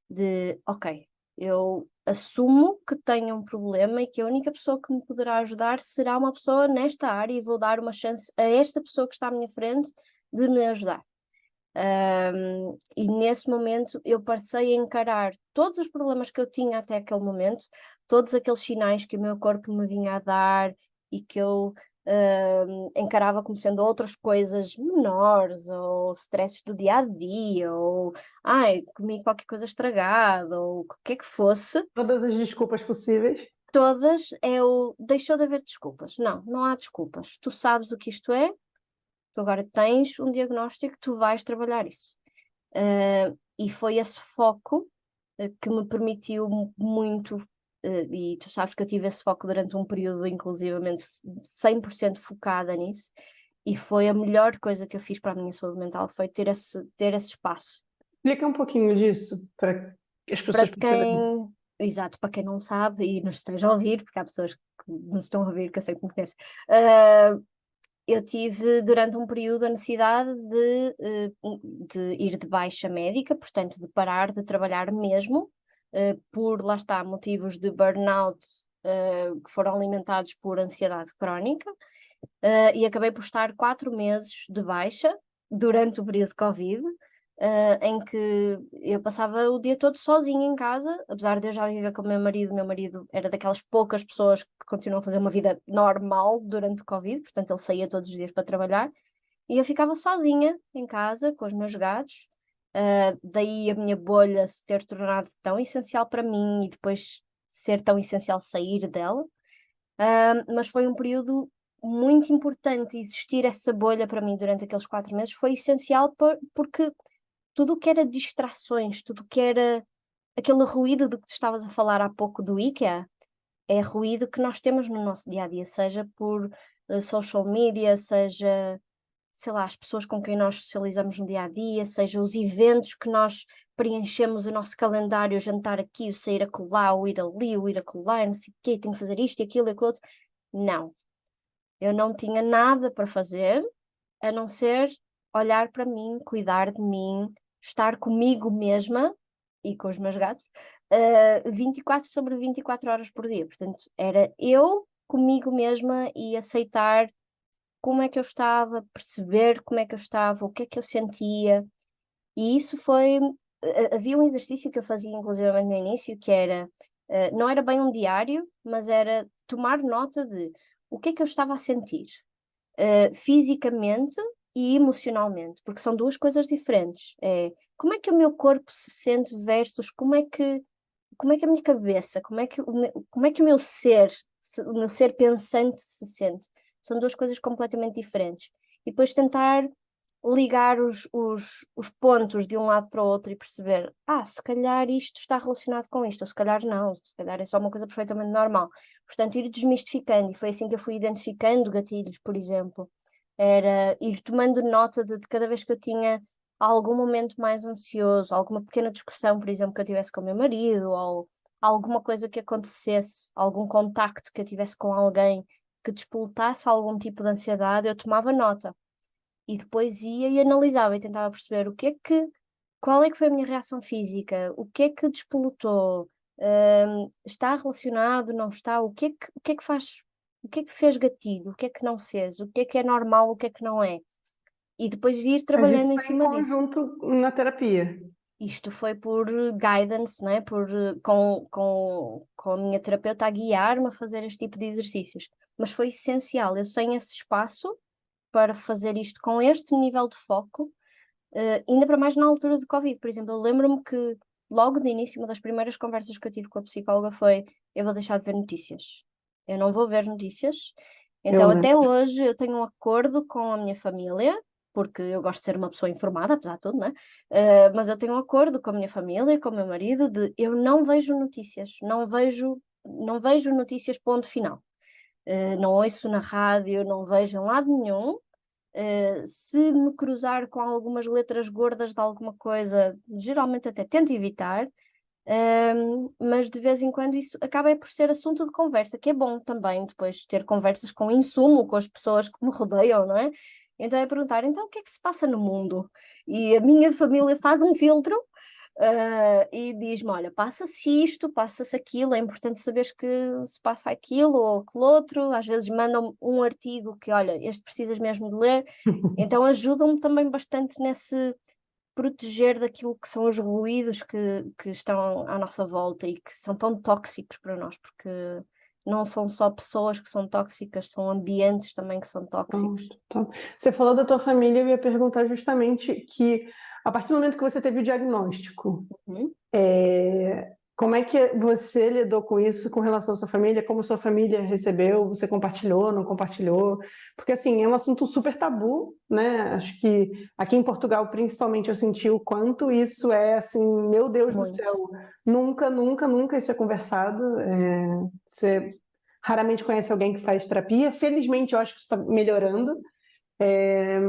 de, ok, eu assumo que tenho um problema e que a única pessoa que me poderá ajudar será uma pessoa nesta área e vou dar uma chance a esta pessoa que está à minha frente de me ajudar. E nesse momento eu passei a encarar todos os problemas que eu tinha até aquele momento, todos aqueles sinais que o meu corpo me vinha a dar e que eu encarava como sendo outras coisas menores, ou stresses do dia a dia, ou comi qualquer coisa estragada, ou o que é que fosse. Todas as desculpas possíveis. Todas deixou de haver desculpas. Não há desculpas. Tu sabes o que isto é, tu agora tens um diagnóstico, tu vais trabalhar isso. E foi esse foco que me permitiu muito, e tu sabes que eu tive esse foco durante um período inclusivamente 100% focada nisso, e foi a melhor coisa que eu fiz para a minha saúde mental, foi ter esse espaço. Explica um pouquinho disso para as Para pessoas perceberem. exato, para quem não sabe e nos esteja a ouvir, porque há pessoas que nos estão a ouvir que eu sei que me conhecem, eu tive durante um período a necessidade de ir de baixa médica, portanto de parar de trabalhar mesmo, por, lá está, motivos de burnout, que foram alimentados por ansiedade crónica, e acabei por estar 4 meses de baixa durante o período de Covid, em que eu passava o dia todo sozinha em casa, apesar de eu já viver com o meu marido era daquelas poucas pessoas que continuam a fazer uma vida normal durante o Covid, portanto ele saía todos os dias para trabalhar, e eu ficava sozinha em casa com os meus gatos, daí a minha bolha se ter tornado tão essencial para mim e depois ser tão essencial sair dela. Mas foi um período muito importante. Existir essa bolha para mim durante aqueles 4 meses foi essencial porque tudo o que era distrações, tudo o que era aquele ruído de que tu estavas a falar há pouco do IKEA, é ruído que nós temos no nosso dia a dia, seja por social media, seja, sei lá, as pessoas com quem nós socializamos no dia a dia, seja os eventos que nós preenchemos o nosso calendário, o jantar aqui, o sair acolá, o ir ali, o ir acolá, não sei o quê, tenho que fazer isto e aquilo e aquilo outro. Não, eu não tinha nada para fazer a não ser olhar para mim, cuidar de mim, estar comigo mesma e com os meus gatos, 24 sobre 24 horas por dia. Portanto, era eu comigo mesma e aceitar como é que eu estava, perceber como é que eu estava, o que é que eu sentia. E isso foi. Havia um exercício que eu fazia, inclusive, no início, que era. Não era bem um diário, mas era tomar nota de o que é que eu estava a sentir, fisicamente e emocionalmente, porque são duas coisas diferentes. Como é que o meu corpo se sente versus como é que a minha cabeça, como é que o meu ser, o meu ser pensante se sente. São duas coisas completamente diferentes. E depois tentar ligar os pontos de um lado para o outro e perceber, se calhar isto está relacionado com isto, ou se calhar não, se calhar é só uma coisa perfeitamente normal. Portanto, ir desmistificando, e foi assim que eu fui identificando gatilhos, por exemplo. Era ir tomando nota de cada vez que eu tinha algum momento mais ansioso, alguma pequena discussão, por exemplo, que eu tivesse com o meu marido, ou alguma coisa que acontecesse, algum contacto que eu tivesse com alguém que despoletasse algum tipo de ansiedade, eu tomava nota. E depois ia e analisava e tentava perceber qual é que foi a minha reação física, o que é que despoletou, está relacionado, não está, o que é que faz, o que é que fez gatilho, o que é que não fez, o que é normal, o que é que não é. E depois ir Mas isso trabalhando em foi em cima disso. conjunto na terapia. isto foi por guidance, não é? Com a minha terapeuta a guiar-me a fazer este tipo de exercícios. Mas foi essencial, eu sem esse espaço para fazer isto com este nível de foco, ainda para mais na altura do Covid, por exemplo, eu lembro-me que logo de início, uma das primeiras conversas que eu tive com a psicóloga foi: eu vou deixar de ver notícias, eu não vou ver notícias. Então, Eu até lembro. hoje eu tenho um acordo com a minha família, porque eu gosto de ser uma pessoa informada, apesar de tudo, né? Mas eu tenho um acordo com a minha família, com o meu marido, de eu não vejo notícias, não vejo notícias, ponto final. Não ouço na rádio, não vejo em lado nenhum. Se me cruzar com algumas letras gordas de alguma coisa, geralmente até tento evitar, mas de vez em quando isso acaba por ser assunto de conversa, que é bom também depois ter conversas com insumo com as pessoas que me rodeiam, não é? Então é perguntar, então o que é que se passa no mundo? E a minha família faz um filtro, e diz-me: olha, passa-se isto, passa-se aquilo, é importante saberes que se passa aquilo ou aquilo outro. Às vezes mandam um artigo que, olha, este precisas mesmo de ler. Então ajudam-me também bastante nesse proteger daquilo que são os ruídos que estão à nossa volta e que são tão tóxicos para nós, porque não são só pessoas que são tóxicas, são ambientes também que são tóxicos. Então, você falou da tua família, eu ia perguntar justamente que, a partir do momento que você teve o diagnóstico, Uhum. como é que você lidou com isso com relação à sua família? Como sua família recebeu? Você compartilhou, não compartilhou? Porque, assim, é um assunto super tabu, né? Acho que aqui em Portugal, principalmente, eu senti o quanto isso é, assim, meu Deus do Muito. céu, nunca, nunca, nunca isso é conversado. Você raramente conhece alguém que faz terapia. Felizmente, eu acho que isso está melhorando. É,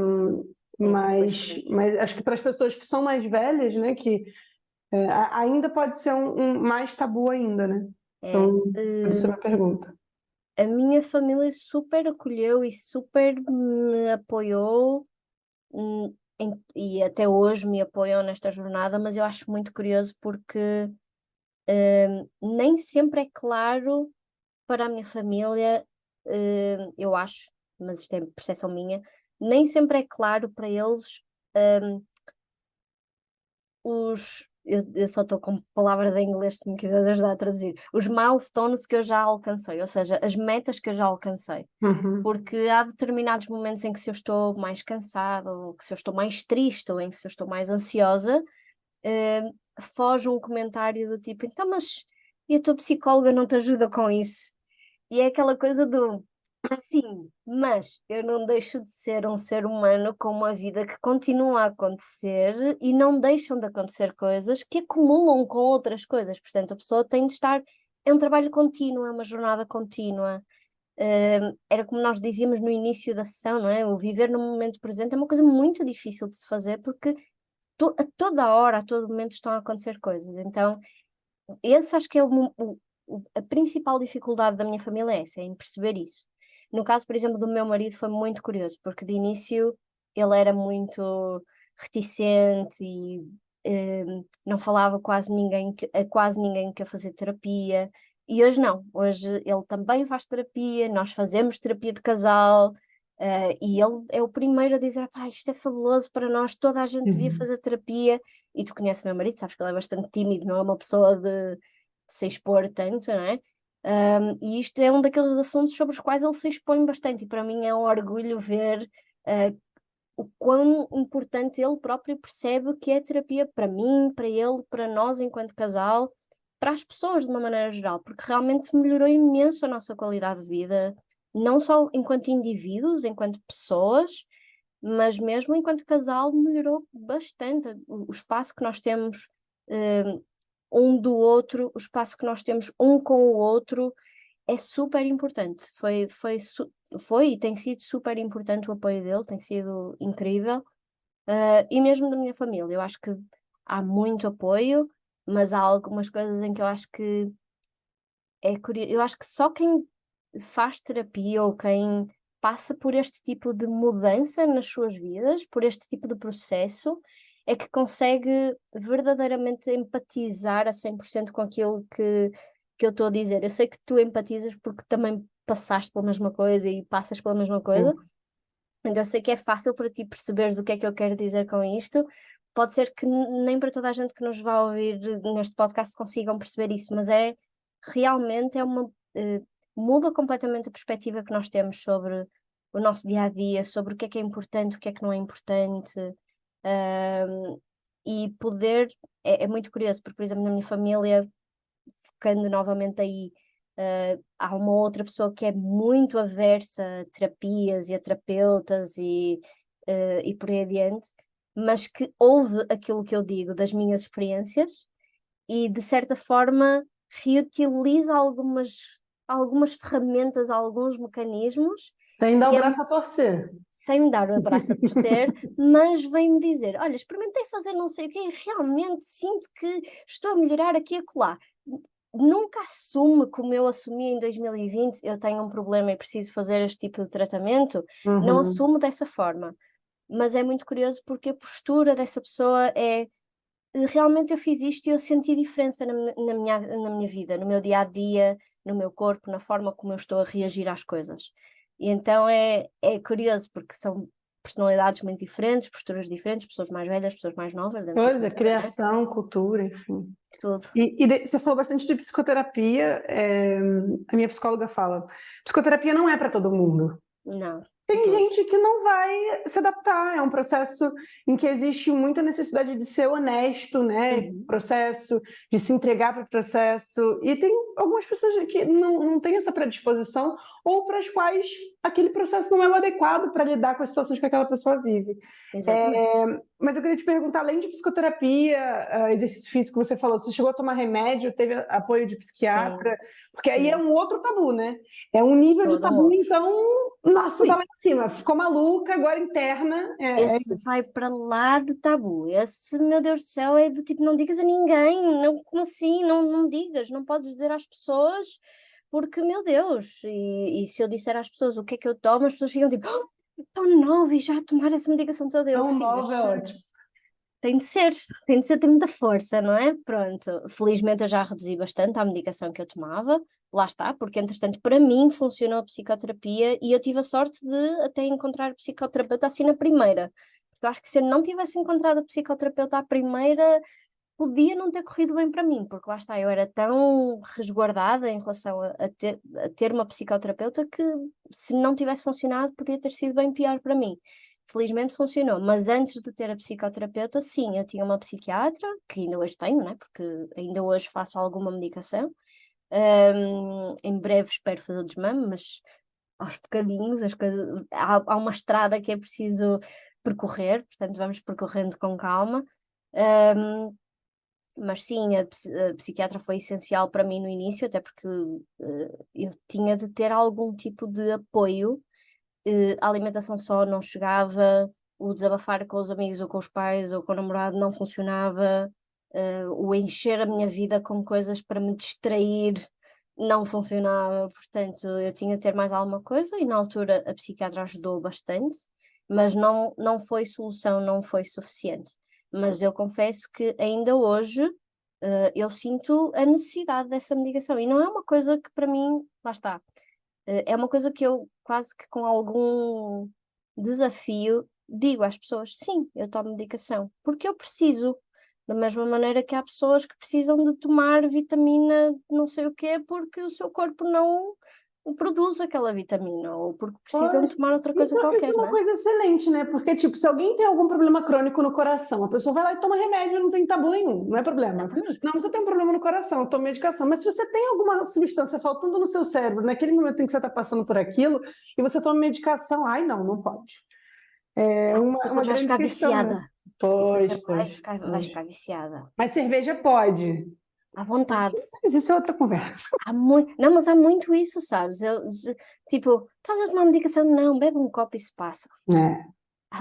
Sim, infelizmente. mas acho que para as pessoas que são mais velhas, né, que ainda pode ser um mais tabu ainda, né? É. Então, por isso é a minha pergunta. A minha família super acolheu e super me apoiou, e até hoje me apoiam nesta jornada, mas eu acho muito curioso porque nem sempre é claro para a minha família, eu acho, mas isto é percepção minha, nem sempre é claro para eles, eu só estou com palavras em inglês, se me quiseres ajudar a traduzir, os milestones que eu já alcancei, ou seja, as metas que eu já alcancei. Uhum. Porque há determinados momentos em que, se eu estou mais cansada, ou que se eu estou mais triste, ou em que se eu estou mais ansiosa, foge um comentário do tipo: então, mas e a tua psicóloga não te ajuda com isso? E é aquela coisa do: sim, mas eu não deixo de ser um ser humano com uma vida que continua a acontecer e não deixam de acontecer coisas que acumulam com outras coisas. Portanto, a pessoa tem de estar. É um trabalho contínuo, é uma jornada contínua. Era como nós dizíamos no início da sessão, não é? O viver no momento presente é uma coisa muito difícil de se fazer, porque a toda hora, a todo momento estão a acontecer coisas. Então, esse acho que é a principal dificuldade da minha família, é essa, é em perceber isso. No caso, por exemplo, do meu marido, foi muito curioso, porque de início ele era muito reticente e não falava a quase ninguém que ia fazer terapia. E hoje não, hoje ele também faz terapia, nós fazemos terapia de casal, e ele é o primeiro a dizer: pá, isto é fabuloso para nós, toda a gente devia Uhum. fazer terapia. E tu conheces o meu marido, sabes que ele é bastante tímido, não é uma pessoa de se expor tanto, não é? E isto é um daqueles assuntos sobre os quais ele se expõe bastante, e para mim é um orgulho ver o quão importante ele próprio percebe que é terapia para mim, para ele, para nós enquanto casal, para as pessoas de uma maneira geral, porque realmente melhorou imenso a nossa qualidade de vida, não só enquanto indivíduos, enquanto pessoas, mas mesmo enquanto casal melhorou bastante o espaço que nós temos um do outro, o espaço que nós temos um com o outro é super importante. Foi e tem sido super importante o apoio dele, tem sido incrível. E mesmo da minha família, eu acho que há muito apoio, mas há algumas coisas em que eu acho que é curioso. Eu acho que só quem faz terapia ou quem passa por este tipo de mudança nas suas vidas, por este tipo de processo, é que consegue verdadeiramente empatizar a 100% com aquilo que eu estou a dizer. Eu sei que tu empatizas porque também passaste pela mesma coisa e passas pela mesma coisa, Sim. então eu sei que é fácil para ti perceberes o que é que eu quero dizer com isto, pode ser que nem para toda a gente que nos vai ouvir neste podcast consigam perceber isso, mas realmente muda completamente a perspectiva que nós temos sobre o nosso dia-a-dia, sobre o que é importante, o que é que não é importante, e poder, é muito curioso, porque, por exemplo, na minha família, focando novamente aí, há uma outra pessoa que é muito aversa a terapias e a terapeutas e por aí adiante, mas que ouve aquilo que eu digo das minhas experiências e, de certa forma, reutiliza algumas ferramentas, alguns mecanismos, Sem dar o e braço a torcer. sem me dar o abraço a torcer, mas vem-me dizer, olha, experimentei fazer não sei o quê e realmente sinto que estou a melhorar aqui e acolá. Nunca assume, como eu assumi em 2020, eu tenho um problema e preciso fazer este tipo de tratamento, não assumo dessa forma. Mas é muito curioso porque a postura dessa pessoa realmente eu fiz isto e eu senti diferença na minha vida, no meu dia-a-dia, no meu corpo, na forma como eu estou a reagir às coisas. E então é curioso, porque são personalidades muito diferentes, posturas diferentes, pessoas mais velhas, pessoas mais novas. Dentro da Pois é, família, criação, cultura, enfim. tudo. Você falou bastante de psicoterapia. A minha psicóloga fala, psicoterapia não é para todo mundo. Não. Tem gente que não vai se adaptar, é um processo em que existe muita necessidade de ser honesto, né? Processo, de se entregar para o processo. E tem algumas pessoas que não têm essa predisposição ou para as quais aquele processo não é o adequado para lidar com as situações que aquela pessoa vive. Mas eu queria te perguntar, além de psicoterapia, exercício físico, você falou, você chegou a tomar remédio, teve apoio de psiquiatra? Porque aí é um outro tabu, né? É um nível de tabu, então, nossa, tá lá em cima, ficou maluca, agora interna. Esse vai para lá de tabu. Esse, meu Deus do céu, é do tipo, não digas a ninguém, não, como assim? Não digas, não podes dizer às pessoas, porque, meu Deus, e se eu disser às pessoas o que é que eu tomo, as pessoas ficam tipo, tão nova e já a tomar essa medicação toda. Eu, Tão filhos, nova, é ótimo. tem de ser, tem muita força, não é? Pronto, felizmente eu já reduzi bastante a medicação que eu tomava, lá está, porque entretanto para mim funcionou a psicoterapia e eu tive a sorte de até encontrar psicoterapeuta assim na primeira, porque eu acho que se eu não tivesse encontrado a psicoterapeuta à primeira, podia não ter corrido bem para mim, porque lá está, eu era tão resguardada em relação a ter uma psicoterapeuta que se não tivesse funcionado podia ter sido bem pior para mim. Felizmente funcionou, mas antes de ter a psicoterapeuta, sim, eu tinha uma psiquiatra, que ainda hoje tenho, né? Porque ainda hoje faço alguma medicação. Em breve espero fazer o desmame, mas aos bocadinhos, as coisas, há uma estrada que é preciso percorrer, portanto vamos percorrendo com calma. Mas sim, a psiquiatra foi essencial para mim no início, até porque eu tinha de ter algum tipo de apoio. A alimentação só não chegava, o desabafar com os amigos ou com os pais ou com o namorado não funcionava, o encher a minha vida com coisas para me distrair não funcionava, portanto eu tinha de ter mais alguma coisa e na altura a psiquiatra ajudou bastante, mas não foi solução, não foi suficiente. Mas eu confesso que ainda hoje eu sinto a necessidade dessa medicação e não é uma coisa que para mim, lá está, é uma coisa que eu quase que com algum desafio digo às pessoas, sim, eu tomo medicação, porque eu preciso, da mesma maneira que há pessoas que precisam de tomar vitamina não sei o quê porque o seu corpo não produz aquela vitamina ou porque precisam tomar outra coisa Isso qualquer, é uma né? coisa excelente, né? Porque, tipo, se alguém tem algum problema crônico no coração, a pessoa vai lá e toma remédio, não tem tabu nenhum, não é problema. Exatamente. Não, você tem um problema no coração, eu tomo medicação. Mas se você tem alguma substância faltando no seu cérebro, naquele momento em que você está passando por aquilo, e você toma medicação, ai, não pode. É uma Depois vais grande ficar questão, né? viciada. Pois, Depois pois, vais pois. ficar viciada. Mas cerveja pode. À vontade. Mas isso é outra conversa. Não, mas há muito isso, sabes? Tipo, estás a tomar medicação? Não, bebe um copo e se passa. É.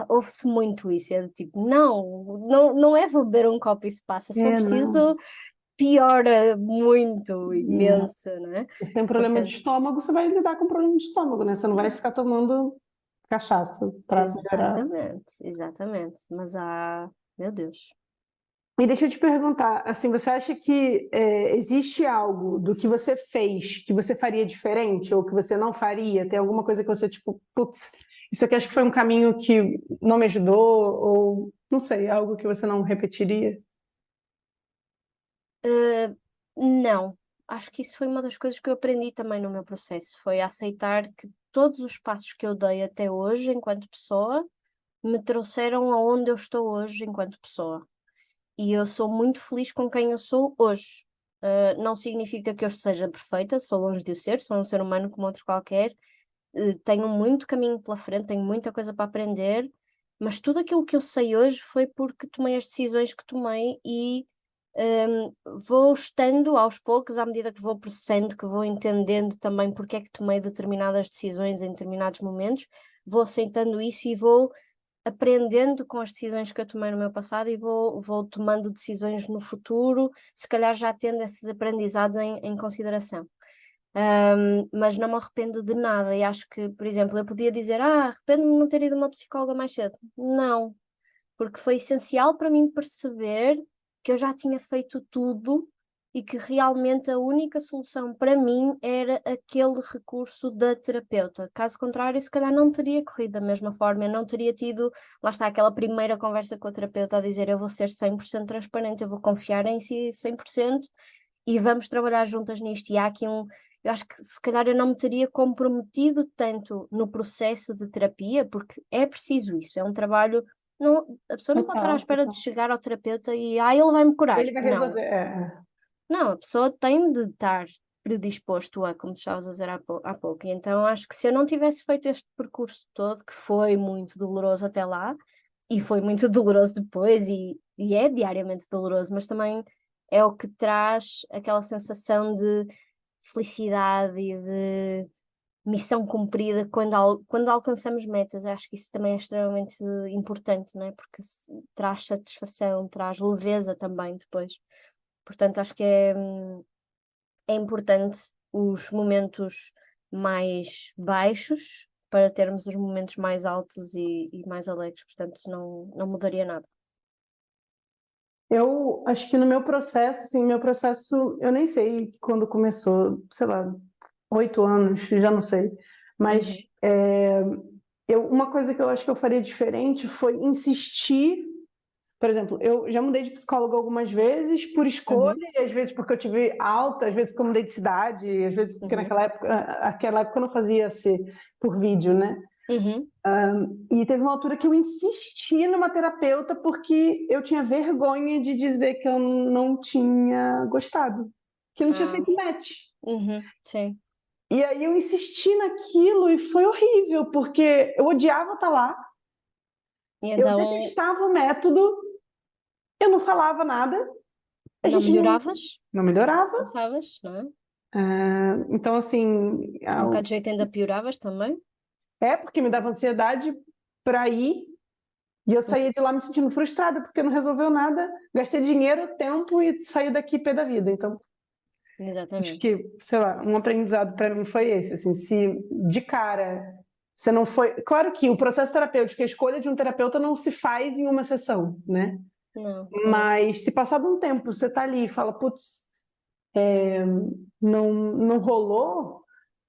Ouve-se muito isso, é do tipo, não é vou beber um copo e se passa, se for É, não. preciso, piora muito, imenso, não é? Se tem problema de Portanto, estômago, você vai lidar com problema de estômago, né? Você não vai ficar tomando cachaça para melhorar. exatamente, mas meu Deus. E deixa eu te perguntar, assim, você acha que existe algo do que você fez que você faria diferente ou que você não faria? Tem alguma coisa que você, tipo, putz, Isso aqui acho que foi um caminho que não me ajudou, ou não sei, algo que você não repetiria? Não, acho que isso foi uma das coisas que eu aprendi também no meu processo, foi aceitar que todos os passos que eu dei até hoje, enquanto pessoa, me trouxeram aonde eu estou hoje enquanto pessoa. E eu sou muito feliz com quem eu sou hoje. Não significa que eu seja perfeita, sou longe de o ser, sou um ser humano como outro qualquer. Tenho muito caminho pela frente, tenho muita coisa para aprender, mas tudo aquilo que eu sei hoje foi porque tomei as decisões que tomei e vou estando aos poucos, à medida que vou processando, que vou entendendo também porque é que tomei determinadas decisões em determinados momentos, vou aceitando isso e vou aprendendo com as decisões que eu tomei no meu passado e vou tomando decisões no futuro, se calhar já tendo esses aprendizados em consideração. Mas não me arrependo de nada e acho que, por exemplo, eu podia dizer, arrependo-me de não ter ido a uma psicóloga mais cedo. Não, porque foi essencial para mim perceber que eu já tinha feito tudo e que realmente a única solução para mim era aquele recurso da terapeuta. Caso contrário, se calhar não teria corrido da mesma forma, eu não teria tido, lá está, aquela primeira conversa com a terapeuta a dizer eu vou ser 100% transparente, eu vou confiar em si 100% e vamos trabalhar juntas nisto. E há aqui eu acho que se calhar eu não me teria comprometido tanto no processo de terapia, porque é preciso isso, é um trabalho. Não, a pessoa não pode estar à Total, espera de total. chegar ao terapeuta e ele vai-me curar. Ele vai Não, resolver. não, a pessoa tem de estar predisposto a, como tu estavas a dizer há pouco. E então acho que se eu não tivesse feito este percurso todo, que foi muito doloroso até lá, e foi muito doloroso depois, e é diariamente doloroso, mas também é o que traz aquela sensação de felicidade e de missão cumprida quando alcançamos metas. Acho que isso também é extremamente importante, não é? Porque traz satisfação, traz leveza também depois. Portanto, acho que é importante os momentos mais baixos para termos os momentos mais altos e mais alegres. Portanto, não mudaria nada. Eu acho que no meu processo, assim, eu nem sei quando começou, sei lá, 8 anos, já não sei. Mas Uhum, uma coisa que eu acho que eu faria diferente foi insistir. Por exemplo, eu já mudei de psicólogo algumas vezes por escolha, uhum, e às vezes porque eu tive alta, às vezes porque eu mudei de cidade, às vezes porque uhum, aquela época eu não fazia ser por vídeo, né? uhum. E teve uma altura que eu insisti numa terapeuta porque eu tinha vergonha de dizer que eu não tinha gostado, que eu não tinha Ah, feito match. sim. E aí eu insisti naquilo e foi horrível, porque eu odiava estar lá, E eu então detestava o método, eu não falava nada, a não gente melhoravas? não melhorava. Pensavas, não é? Então, assim, Um bocado de jeito ainda pioravas também? é porque me dava ansiedade para ir e eu saía de lá me sentindo frustrada porque não resolveu nada, gastei dinheiro, tempo e saí daqui pé da vida. Então, acho Exatamente. que, sei lá, um aprendizado para mim foi esse, assim, se de cara você não foi. Claro que o processo terapêutico, a escolha de um terapeuta não se faz em uma sessão, né? Não, claro. Mas se passado um tempo você tá ali e fala, putz, não rolou,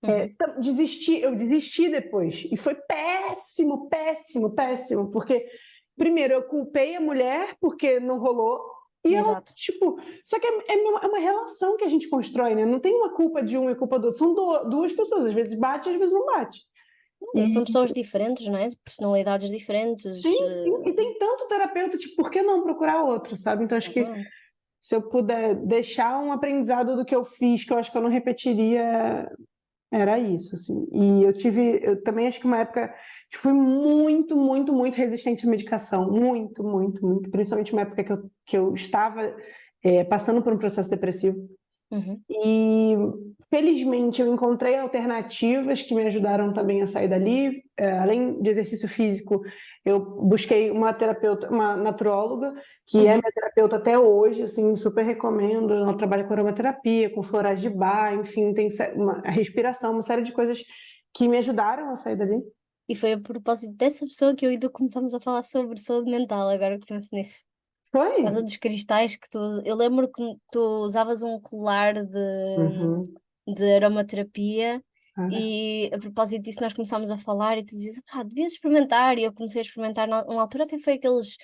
Uhum. eu desisti depois. E foi péssimo, péssimo, péssimo, porque primeiro eu culpei a mulher porque não rolou, e ela, Exato. tipo, só que é uma relação que a gente constrói, né? Não tem uma culpa de um e culpa do outro, são duas pessoas, às vezes bate, às vezes não bate. E E são pessoas diferentes, não é? De personalidades diferentes. sim, e tem tanto terapeuta, tipo, por que não procurar outro, sabe? Então acho que Exatamente. se eu puder deixar um aprendizado do que eu fiz, que eu acho que eu não repetiria, era isso, assim. E eu também acho que uma época fui muito, muito, muito resistente à medicação, muito, muito, muito, principalmente uma época que eu estava passando por um processo depressivo. Uhum. E felizmente eu encontrei alternativas que me ajudaram também a sair dali. Além de exercício físico, eu busquei uma terapeuta, uma naturóloga, que é Uhum. minha terapeuta até hoje, assim, super recomendo. Ela trabalha com aromaterapia, com florais de bar, enfim, tem a respiração, uma série de coisas que me ajudaram a sair dali. E foi a propósito dessa pessoa que eu e tu começamos a falar sobre saúde mental, agora que penso nisso. Por Por causa causa. dos cristais que tu. Eu lembro que tu usavas um colar Uhum. de aromaterapia E a propósito disso nós começámos a falar e tu dizias, devias experimentar, e eu comecei a experimentar, numa altura até foi aqueles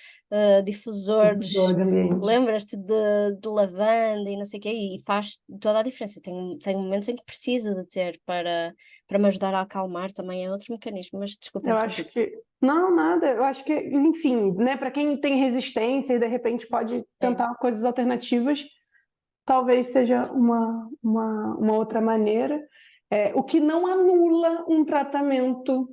difusores, Difusor de ambiente. lembras-te de lavanda e não sei o quê, e faz toda a diferença. Tenho momentos em que preciso de ter para me ajudar a acalmar, também é outro mecanismo, mas desculpa Eu acho interromper-te. que. Não, nada. Eu acho que, enfim, né, para quem tem resistência e de repente pode tentar coisas alternativas, talvez seja uma outra maneira. O que não anula um tratamento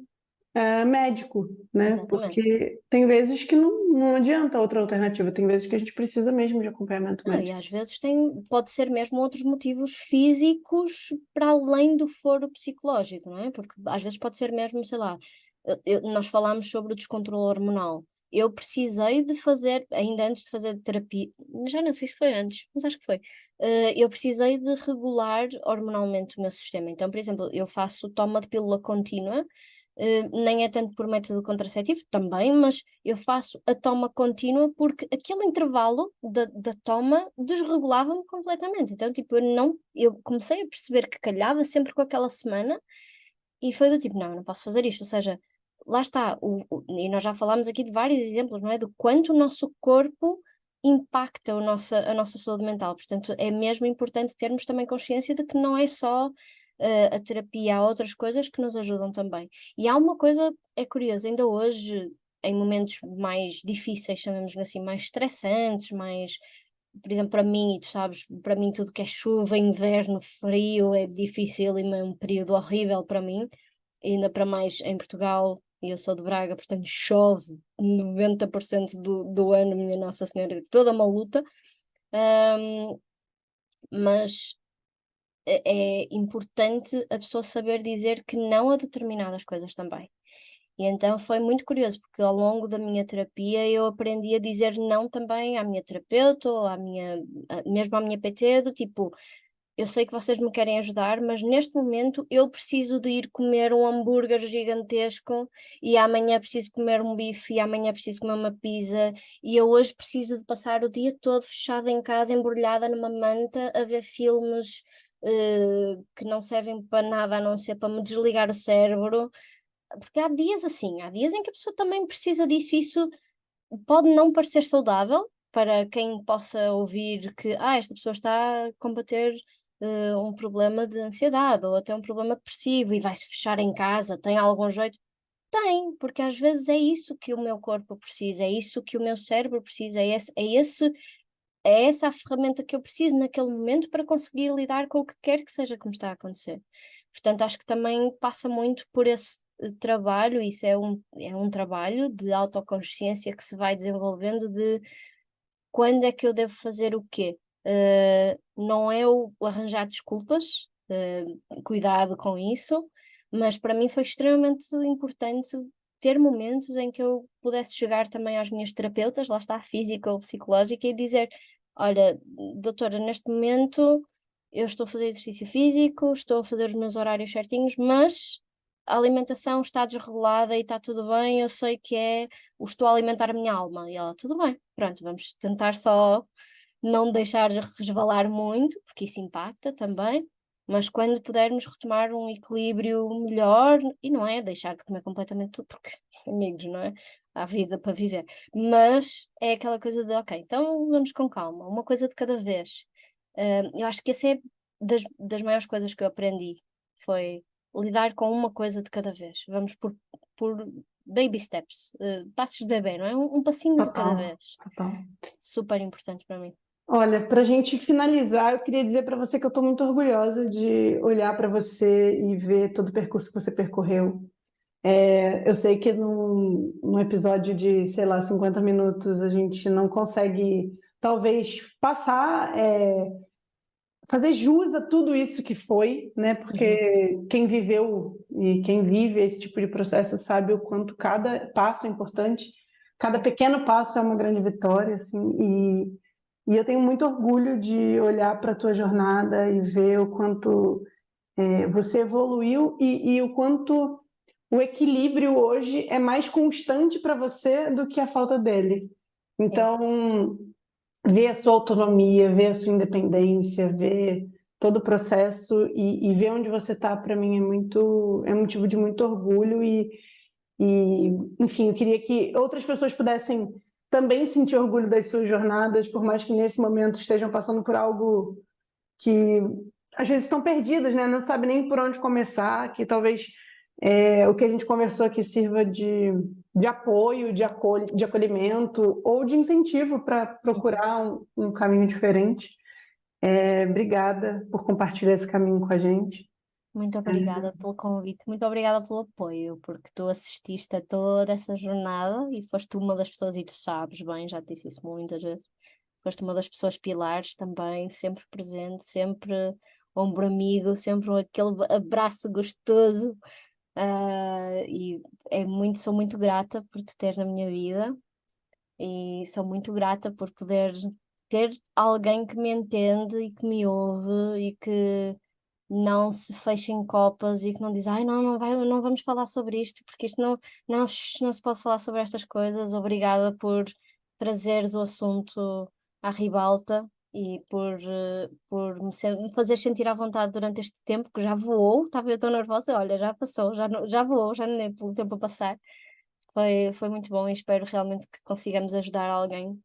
médico, né? Exatamente. Porque tem vezes que não adianta outra alternativa, tem vezes que a gente precisa mesmo de acompanhamento Não, e médico. às vezes pode ser mesmo outros motivos físicos para além do foro psicológico, não é? Porque às vezes pode ser mesmo, sei lá, nós falámos sobre o descontrole hormonal. Eu precisei de fazer, ainda antes de fazer terapia, já não sei se foi antes, mas acho que foi. Eu precisei de regular hormonalmente o meu sistema. Então, por exemplo, eu faço toma de pílula contínua, nem é tanto por método contraceptivo, também, mas eu faço a toma contínua porque aquele intervalo da toma desregulava-me completamente. Então, tipo, eu comecei a perceber que calhava sempre com aquela semana e foi do tipo, não posso fazer isto. Ou seja, lá está, e nós já falámos aqui de vários exemplos, não é? Do quanto o nosso corpo impacta a nossa saúde mental. Portanto, é mesmo importante termos também consciência de que não é só a terapia, há outras coisas que nos ajudam também. E há uma coisa, é curioso, ainda hoje, em momentos mais difíceis, chamamos assim, mais estressantes, mais, por exemplo, para mim, e tu sabes, para mim tudo que é chuva, inverno, frio, é difícil e é um período horrível para mim, ainda para mais em Portugal, e eu sou de Braga, portanto chove 90% do ano, minha Nossa Senhora, toda uma luta, mas é importante a pessoa saber dizer que não a determinadas coisas também. E então foi muito curioso, porque ao longo da minha terapia eu aprendi a dizer não também à minha terapeuta, ou mesmo à minha PT, do tipo, eu sei que vocês me querem ajudar, mas neste momento eu preciso de ir comer um hambúrguer gigantesco, e amanhã preciso comer um bife, e amanhã preciso comer uma pizza, e eu hoje preciso de passar o dia todo fechada em casa, embrulhada numa manta, a ver filmes que não servem para nada a não ser para me desligar o cérebro, porque há dias assim, há dias em que a pessoa também precisa disso, e isso pode não parecer saudável para quem possa ouvir que esta pessoa está a combater um problema de ansiedade ou até um problema depressivo e vai-se fechar em casa, tem algum jeito? Tem, porque às vezes é isso que o meu corpo precisa, é isso que o meu cérebro precisa, é essa a ferramenta que eu preciso naquele momento para conseguir lidar com o que quer que seja que me está a acontecer. Portanto, acho que também passa muito por esse trabalho, isso é um trabalho de autoconsciência que se vai desenvolvendo de quando é que eu devo fazer o quê? Não é o arranjar desculpas, cuidado com isso, mas para mim foi extremamente importante ter momentos em que eu pudesse chegar também às minhas terapeutas, lá está, física ou psicológica, e dizer, olha, doutora, neste momento eu estou a fazer exercício físico, estou a fazer os meus horários certinhos, mas a alimentação está desregulada e está tudo bem, eu sei que estou a alimentar a minha alma. E ela, tudo bem, pronto, vamos tentar só não deixar resvalar muito, porque isso impacta também, mas quando pudermos retomar um equilíbrio melhor, e não é deixar de comer completamente tudo, porque, amigos, não é? Há vida para viver. Mas é aquela coisa de, ok, então vamos com calma, uma coisa de cada vez. Eu acho que essa é das maiores coisas que eu aprendi, foi lidar com uma coisa de cada vez. Vamos por baby steps, passos de bebê, não é? Um passinho de cada vez. Total. Super importante para mim. Olha, para a gente finalizar, eu queria dizer para você que eu estou muito orgulhosa de olhar para você e ver todo o percurso que você percorreu. Eu sei que num episódio de, sei lá, 50 minutos, a gente não consegue, talvez, fazer jus a tudo isso que foi, né? Porque quem viveu e quem vive esse tipo de processo sabe o quanto cada passo é importante, cada pequeno passo é uma grande vitória, assim, e eu tenho muito orgulho de olhar para a tua jornada e ver o quanto você evoluiu e o quanto o equilíbrio hoje é mais constante para você do que a falta dele. Então, ver a sua autonomia, ver a sua independência, ver todo o processo e ver onde você está, para mim, é motivo de muito orgulho enfim, eu queria que outras pessoas pudessem também sentir orgulho das suas jornadas, por mais que nesse momento estejam passando por algo que às vezes estão perdidas, né? Não sabe nem por onde começar, que talvez o que a gente conversou aqui sirva de apoio, de acolhimento ou de incentivo para procurar um caminho diferente. Obrigada por compartilhar esse caminho com a gente. Muito obrigada pelo convite, muito obrigada pelo apoio, porque tu assististe a toda essa jornada e foste uma das pessoas, e tu sabes bem, já te disse isso muitas vezes, foste uma das pessoas pilares também, sempre presente, sempre ombro amigo, sempre aquele abraço gostoso, e sou muito grata por te ter na minha vida e sou muito grata por poder ter alguém que me entende e que me ouve e que não se fecha em copas e que não diz, ai não vamos falar sobre isto, porque isto não se pode falar sobre estas coisas. Obrigada por trazeres o assunto à ribalta e por me fazer sentir à vontade durante este tempo, que já voou, estava eu tão nervosa, olha, já passou, já voou, já nem pelo tempo a passar. Foi muito bom e espero realmente que consigamos ajudar alguém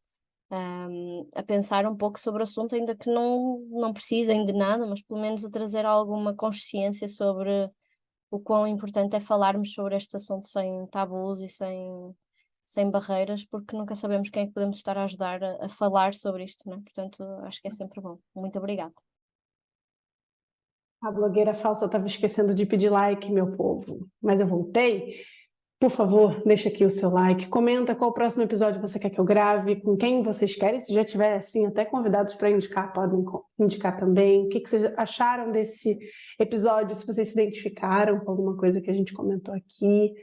a pensar um pouco sobre o assunto, ainda que não precisem de nada, mas pelo menos a trazer alguma consciência sobre o quão importante é falarmos sobre este assunto sem tabus e sem barreiras, porque nunca sabemos quem é que podemos estar a ajudar a falar sobre isto, né? Portanto, acho que é sempre bom. Muito obrigada. A blogueira falsa estava esquecendo de pedir like, meu povo, mas eu voltei. Por favor, deixa aqui o seu like, comenta qual o próximo episódio você quer que eu grave, com quem vocês querem, se já tiver assim até convidados para indicar, podem indicar também. O que vocês acharam desse episódio, se vocês se identificaram com alguma coisa que a gente comentou aqui.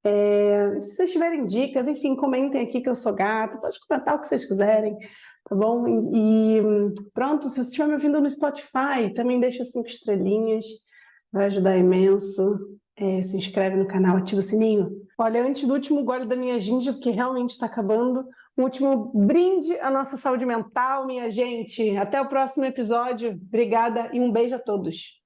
Se vocês tiverem dicas, enfim, comentem aqui que eu sou gata, pode comentar o que vocês quiserem, tá bom? Pronto, se você estiver me ouvindo no Spotify, também deixa 5 estrelinhas, vai ajudar imenso. Se inscreve no canal, ativa o sininho. Olha, antes do último gole da minha ginger, porque realmente está acabando, um último brinde à nossa saúde mental, minha gente. Até o próximo episódio. Obrigada e um beijo a todos.